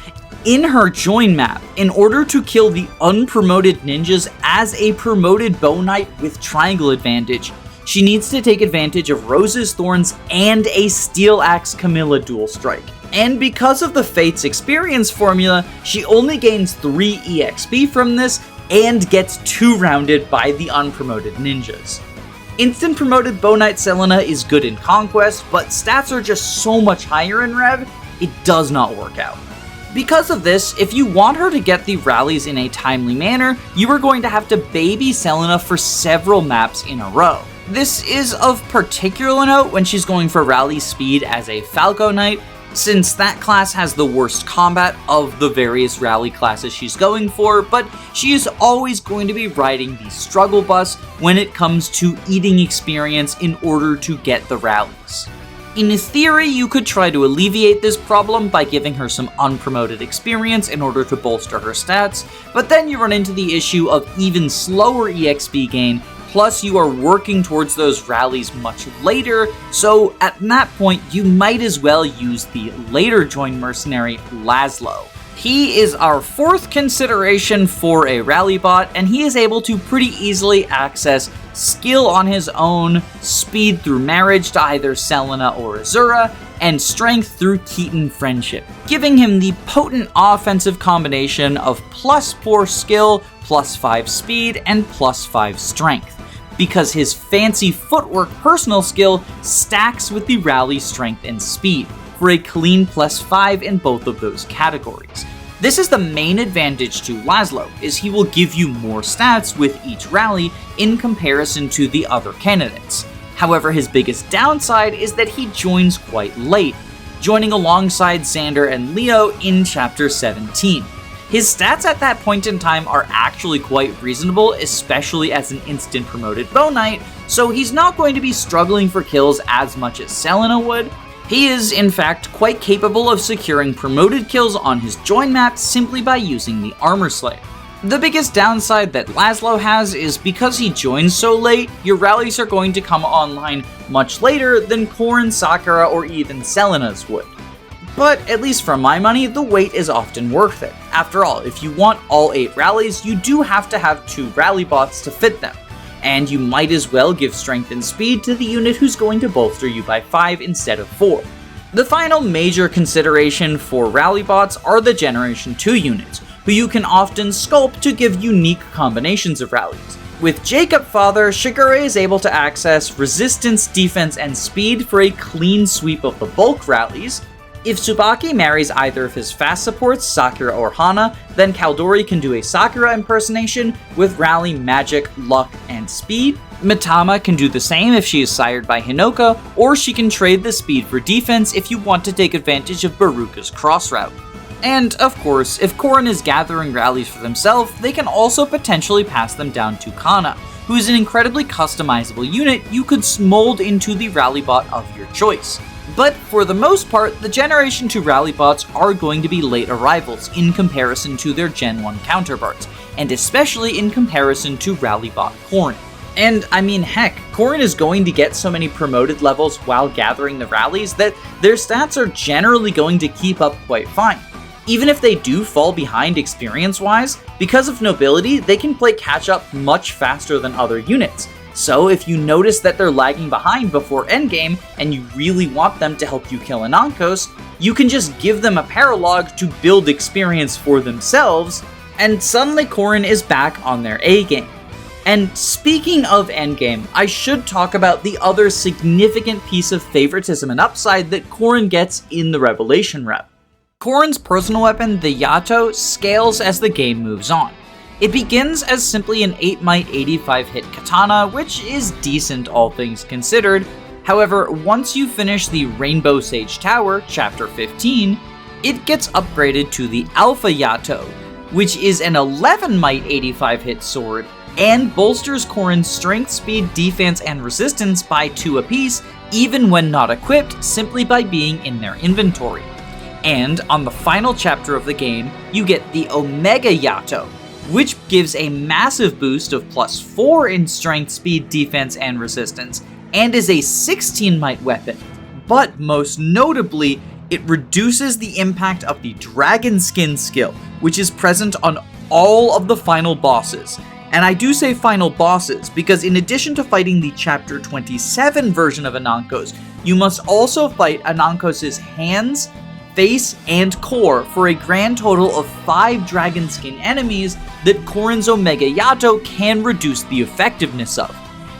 A: in her join map, in order to kill the unpromoted ninjas as a promoted Bow Knight with triangle advantage, she needs to take advantage of Rose's Thorns and a Steel Axe Camilla dual strike. And because of the Fates experience formula, she only gains 3 EXP from this and gets 2 rounded by the unpromoted ninjas. Instant promoted Bow Knight Selena is good in Conquest, but stats are just so much higher in Rev, it does not work out. Because of this, if you want her to get the rallies in a timely manner, you are going to have to baby Selena for several maps in a row. This is of particular note when she's going for rally speed as a Falco Knight, since that class has the worst combat of the various rally classes she's going for, but she is always going to be riding the struggle bus when it comes to eating experience in order to get the rallies. In theory, you could try to alleviate this problem by giving her some unpromoted experience in order to bolster her stats, but then you run into the issue of even slower EXP gain, plus you are working towards those rallies much later, so at that point you might as well use the later joined mercenary Laszlo. He is our fourth consideration for a Rallybot, and he is able to pretty easily access skill on his own, speed through marriage to either Selena or Azura, and strength through Keaton friendship, giving him the potent offensive combination of +4 skill, +5 speed, and +5 strength, because his fancy footwork personal skill stacks with the rally strength and speed, for a clean +5 in both of those categories. This is the main advantage to Laszlo, is he will give you more stats with each rally in comparison to the other candidates. However, his biggest downside is that he joins quite late, joining alongside Xander and Leo in Chapter 17. His stats at that point in time are actually quite reasonable, especially as an instant promoted Bow Knight, so he's not going to be struggling for kills as much as Selena would. He is, in fact, quite capable of securing promoted kills on his join map simply by using the Armor Slayer. The biggest downside that Laszlo has is because he joins so late, your rallies are going to come online much later than Corrin, Sakura, or even Selena's would. But at least for my money, the wait is often worth it. After all, if you want all 8 rallies, you do have to have 2 rally bots to fit them. And you might as well give strength and speed to the unit who's going to bolster you by 5 instead of 4. The final major consideration for rally bots are the Generation 2 units, who you can often sculpt to give unique combinations of rallies. With Jacob Father, Shigure is able to access resistance, defense, and speed for a clean sweep of the bulk rallies. If Tsubaki marries either of his fast supports, Sakura or Hana, then Kaldori can do a Sakura impersonation with rally, magic, luck, and speed. Mitama can do the same if she is sired by Hinoka, or she can trade the speed for defense if you want to take advantage of Baruka's cross route. And, of course, if Corrin is gathering rallies for themselves, they can also potentially pass them down to Kana, who is an incredibly customizable unit you could mold into the Rallybot of your choice. But for the most part, the Generation 2 Rallybots are going to be late arrivals in comparison to their Gen 1 counterparts, and especially in comparison to Rallybot Corrin. And I mean, heck, Corrin is going to get so many promoted levels while gathering the rallies that their stats are generally going to keep up quite fine. Even if they do fall behind experience-wise, because of nobility, they can play catch-up much faster than other units. So if you notice that they're lagging behind before endgame, and you really want them to help you kill Anankos, you can just give them a paralog to build experience for themselves, and suddenly Corrin is back on their A-game. And speaking of endgame, I should talk about the other significant piece of favoritism and upside that Corrin gets in the Revelation rep. Corrin's personal weapon, the Yato, scales as the game moves on. It begins as simply an 8 might 85 hit katana, which is decent all things considered. However, once you finish the Rainbow Sage Tower, chapter 15, it gets upgraded to the Alpha Yato, which is an 11 might 85 hit sword, and bolsters Corrin's strength, speed, defense, and resistance by 2 apiece, even when not equipped, simply by being in their inventory. And on the final chapter of the game, you get the Omega Yato, which gives a massive boost of +4 in strength, speed, defense, and resistance, and is a 16 might weapon. But most notably, it reduces the impact of the Dragon Skin skill, which is present on all of the final bosses. And I do say final bosses because in addition to fighting the Chapter 27 version of Anankos, you must also fight Anankos' hands, face, and core for a grand total of 5 Dragon Skin enemies that Corrin's Omega Yato can reduce the effectiveness of.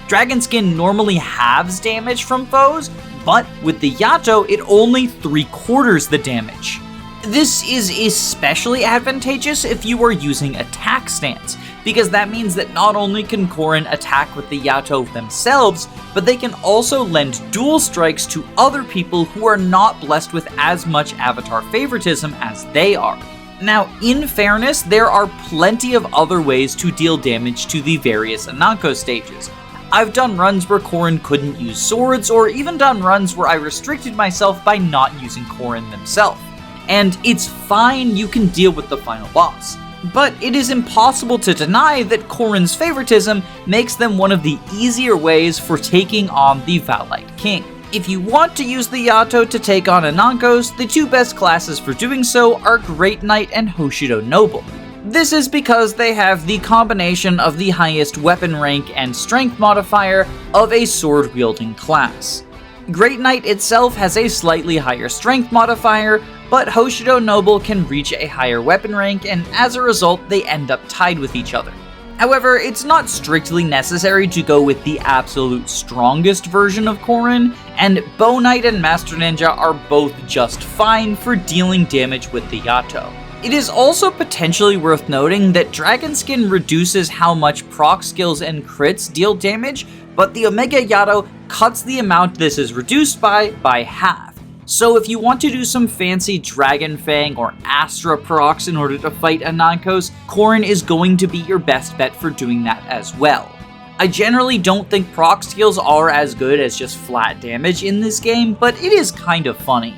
A: Dragon Skin normally halves damage from foes, but with the Yato, it only 3/4 the damage. This is especially advantageous if you are using attack stance, because that means that not only can Corrin attack with the Yato themselves, but they can also lend dual strikes to other people who are not blessed with as much avatar favoritism as they are. Now, in fairness, there are plenty of other ways to deal damage to the various Ananko stages. I've done runs where Corrin couldn't use swords, or even done runs where I restricted myself by not using Corrin themselves. And it's fine, you can deal with the final boss. But it is impossible to deny that Corrin's favoritism makes them one of the easier ways for taking on the Valite King. If you want to use the Yato to take on Anankos, the two best classes for doing so are Great Knight and Hoshido Noble. This is because they have the combination of the highest weapon rank and strength modifier of a sword-wielding class. Great Knight itself has a slightly higher strength modifier, but Hoshido Noble can reach a higher weapon rank, and as a result, they end up tied with each other. However, it's not strictly necessary to go with the absolute strongest version of Corrin, and Bow Knight and Master Ninja are both just fine for dealing damage with the Yato. It is also potentially worth noting that Dragon Skin reduces how much proc skills and crits deal damage, but the Omega Yato cuts the amount this is reduced by half. So if you want to do some fancy Dragon Fang or Astra procs in order to fight Anankos, Corrin is going to be your best bet for doing that as well. I generally don't think proc skills are as good as just flat damage in this game, but it is kind of funny.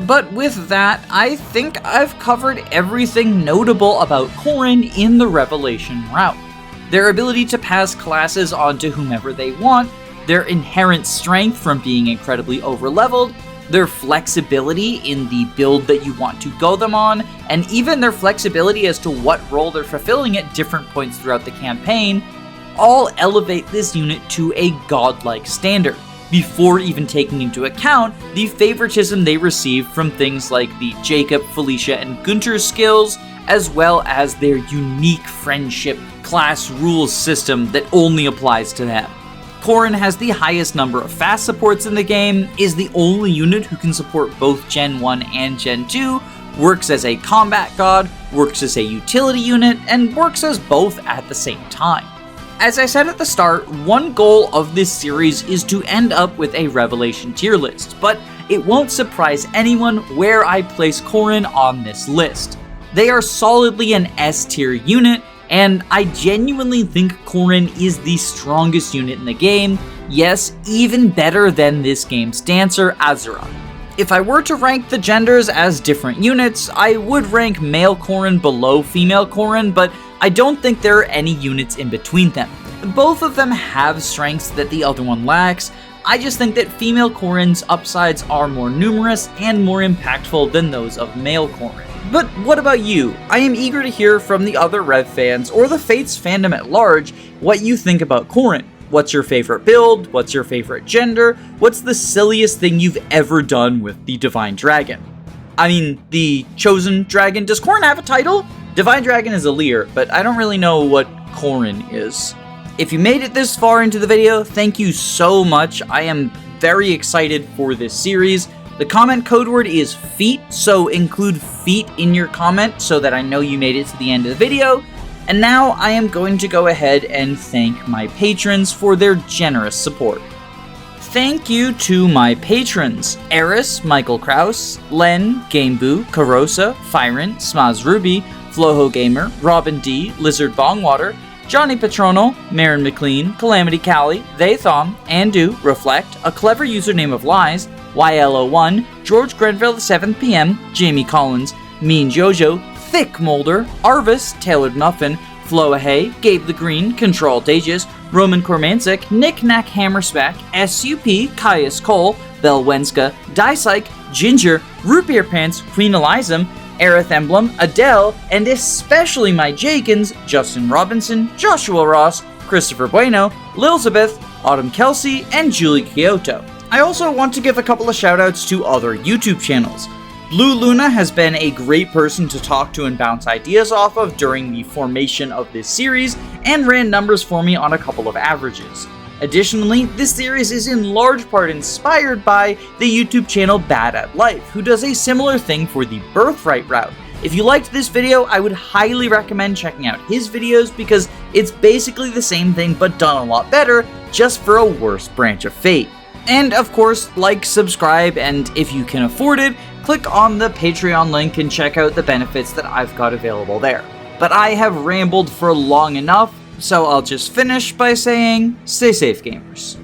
A: But with that, I think I've covered everything notable about Corrin in the Revelation route. Their ability to pass classes onto whomever they want, their inherent strength from being incredibly overleveled, their flexibility in the build that you want to go them on, and even their flexibility as to what role they're fulfilling at different points throughout the campaign, all elevate this unit to a godlike standard, before even taking into account the favoritism they receive from things like the Jacob, Felicia, and Gunter skills, as well as their unique friendship class rules system that only applies to them. Corrin has the highest number of fast supports in the game, is the only unit who can support both Gen 1 and Gen 2, works as a combat god, works as a utility unit, and works as both at the same time. As I said at the start, one goal of this series is to end up with a Revelation tier list, but it won't surprise anyone where I place Corrin on this list. They are solidly an S tier unit, and I genuinely think Corrin is the strongest unit in the game, yes, even better than this game's dancer, Azura. If I were to rank the genders as different units, I would rank male Corrin below female Corrin, but I don't think there are any units in between them. Both of them have strengths that the other one lacks. I just think that female Corrin's upsides are more numerous and more impactful than those of male Corrin. But what about you? I am eager to hear from the other Rev fans or the Fates fandom at large what you think about Corrin. What's your favorite build? What's your favorite gender? What's the silliest thing you've ever done with the Divine Dragon? I mean, the Chosen Dragon. Does Corrin have a title? Divine Dragon is a Leer, but I don't really know what Corrin is. If you made it this far into the video, thank you so much. I am very excited for this series. The comment code word is feet, so include feet in your comment so that I know you made it to the end of the video. And now I am going to go ahead and thank my patrons for their generous support. Thank you to my patrons: Eris, Michael Kraus, Len, Gameboo, Karosa, Fyron, Smaz Ruby, Floho Gamer, Robin D, Lizard Bongwater, Johnny Patrono, Marin McLean, Calamity Callie, Thaythom, Andu, Reflect, A Clever Username of Lies, YLO1, George Grenville 7pm, Jamie Collins, Mean Jojo, Thick Molder, Arvis, Tailored Muffin, Floa Hay, Gabe the Green, Control Dages, Roman Kormancic, Nick Nack Hammersback, SUP, Caius Cole, Bell Wenska, Dysyke, Ginger, Root Beer Pants, Queen Elizam, Aerith Emblem, Adele, and especially my Jakins, Justin Robinson, Joshua Ross, Christopher Bueno, Lilzabeth, Autumn Kelsey, and Julie Kyoto. I also want to give a couple of shoutouts to other YouTube channels. Blue Luna has been a great person to talk to and bounce ideas off of during the formation of this series, and ran numbers for me on a couple of averages. Additionally, this series is in large part inspired by the YouTube channel Bad at Life, who does a similar thing for the Birthright route, If you liked this video, I would highly recommend checking out his videos because it's basically the same thing but done a lot better, just for a worse branch of Fate. And of course, like, subscribe, and if you can afford it, click on the Patreon link and check out the benefits that I've got available there. But I have rambled for long enough, so I'll just finish by saying, stay safe, gamers.